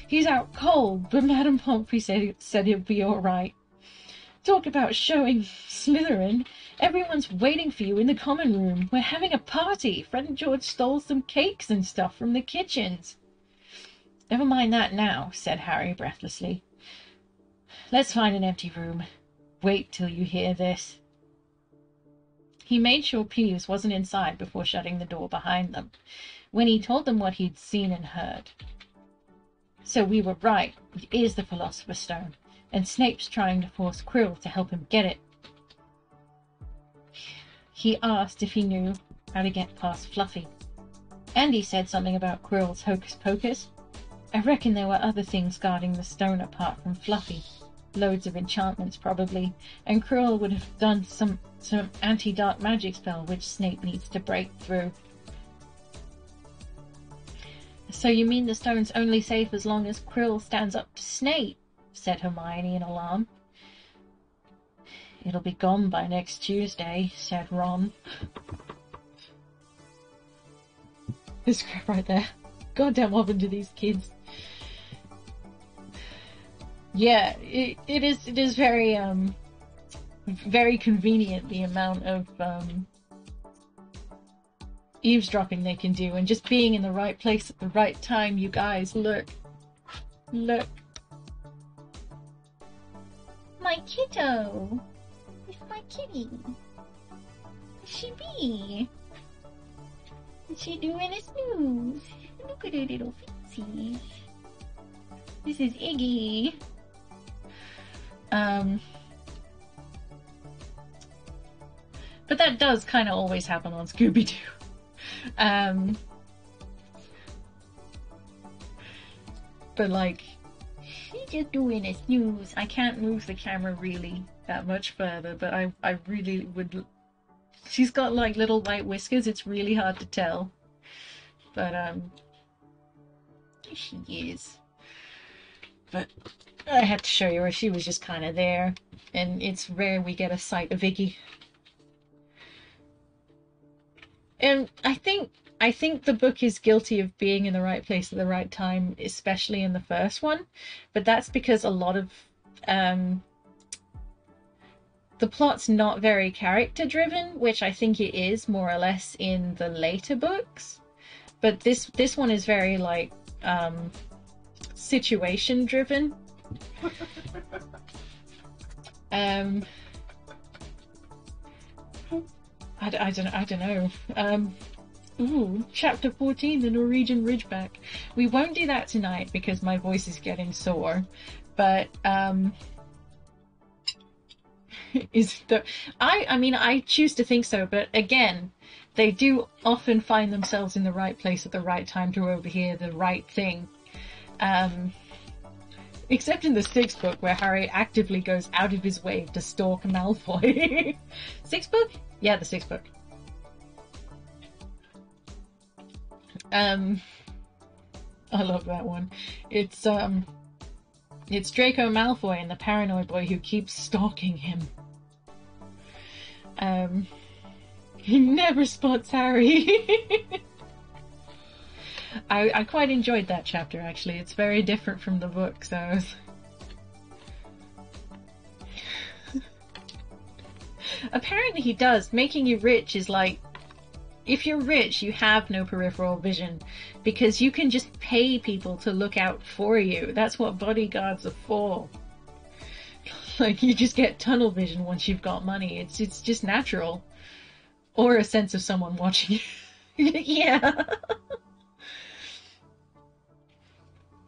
He's out cold, but Madame Pomfrey said he'll be all right. Talk about showing Slytherin. Everyone's waiting for you in the common room. We're having a party. Fred and George stole some cakes and stuff from the kitchens." Never mind that now, said Harry breathlessly. Let's find an empty room. Wait till you hear this. He made sure Peeves wasn't inside before shutting the door behind them, when he told them what he'd seen and heard. So we were right. It is the Philosopher's Stone, and Snape's trying to force Quirrell to help him get it. He asked if he knew how to get past Fluffy. And he said something about Quirrell's hocus pocus. I reckon there were other things guarding the stone apart from Fluffy. Loads of enchantments, probably, and Quirrell would have done some anti-dark magic spell which Snape needs to break through. So you mean the stone's only safe as long as Quirrell stands up to Snape? Said Hermione in alarm. It'll be gone by next Tuesday, said Ron. This crap right there. Goddamn, what happened to these kids? Yeah, it is very very convenient, the amount of eavesdropping they can do, and just being in the right place at the right time. You guys, look. My kiddo. It's my kitty. Where's she be? Is she doing a snooze? Look at her little feetsies. This is Iggy. But that does kind of always happen on Scooby-Doo. But like, she's just doing a snooze. I can't move the camera really that much further, but I really would. She's got like little white whiskers. It's really hard to tell. But she is. But I had to show you her. She was just kind of there, and it's rare we get a sight of Iggy. And I think the book is guilty of being in the right place at the right time, especially in the first one. But that's because a lot of the plot's not very character driven, which I think it is more or less in the later books. But this one is very like situation driven. I don't know. Ooh, chapter 14, the Norwegian Ridgeback. We won't do that tonight because my voice is getting sore. But I choose to think so, but again, they do often find themselves in the right place at the right time to overhear the right thing. Except in the 6th book, where Harry actively goes out of his way to stalk Malfoy. 6th book? Yeah, the 6th book. I love that one. It's Draco Malfoy and the paranoid boy who keeps stalking him. He never spots Harry. I quite enjoyed that chapter, actually. It's very different from the book, so... Apparently he does. Making you rich is like... If you're rich, you have no peripheral vision, because you can just pay people to look out for you. That's what bodyguards are for. Like, you just get tunnel vision once you've got money. It's just natural. Or a sense of someone watching you. Yeah.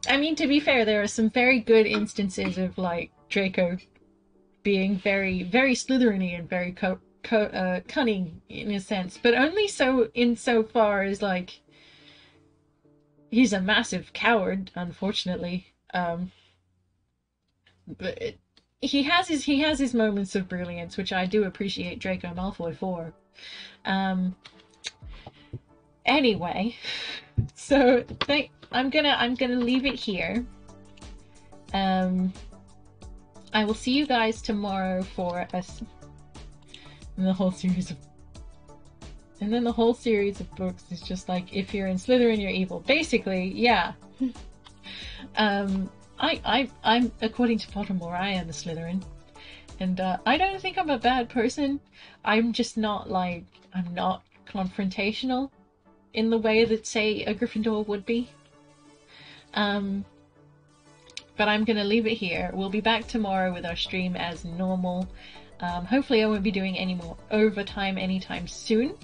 I mean, to be fair, there are some very good instances of, like, Draco being very, very Slytherin-y and very cunning, in a sense. But only so insofar as, like, he's a massive coward, unfortunately. But he has his moments of brilliance, which I do appreciate Draco Malfoy for. Anyway, so I'm gonna leave it here. I will see you guys tomorrow for us. And the whole series of books is just like, if you're in Slytherin, you're evil. Basically, yeah. I'm according to Pottermore, I am a Slytherin, and I don't think I'm a bad person. I'm just not like, I'm not confrontational in the way that, say, a Gryffindor would be. But I'm going to leave it here. We'll be back tomorrow with our stream as normal. Hopefully I won't be doing any more overtime anytime soon.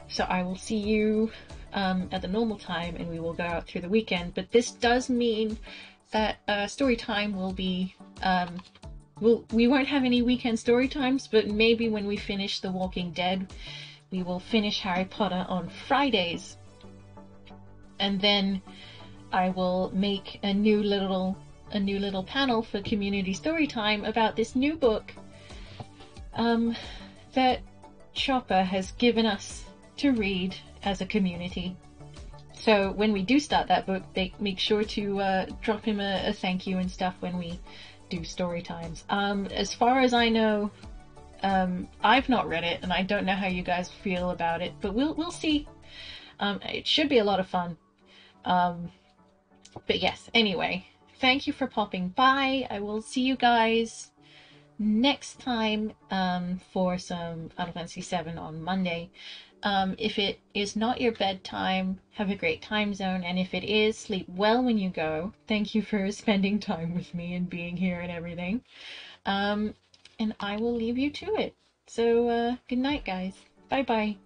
So I will see you at the normal time, and we will go out through the weekend. But this does mean that story time will be... we won't have any weekend story times, but maybe when we finish The Walking Dead, we will finish Harry Potter on Fridays. And then I will make a new little panel for community story time about this new book that Chopper has given us to read as a community. So when we do start that book, they make sure to drop him a thank you and stuff when we do story times. As far as I know, I've not read it, and I don't know how you guys feel about it, but we'll see. It should be a lot of fun. But yes, anyway, thank you for popping by. I will see you guys next time for some Final Fantasy VII on Monday. If it is not your bedtime, have a great time zone, and if it is, sleep well when you go. Thank you for spending time with me and being here and everything. And I will leave you to it. So, good night, guys. Bye-bye.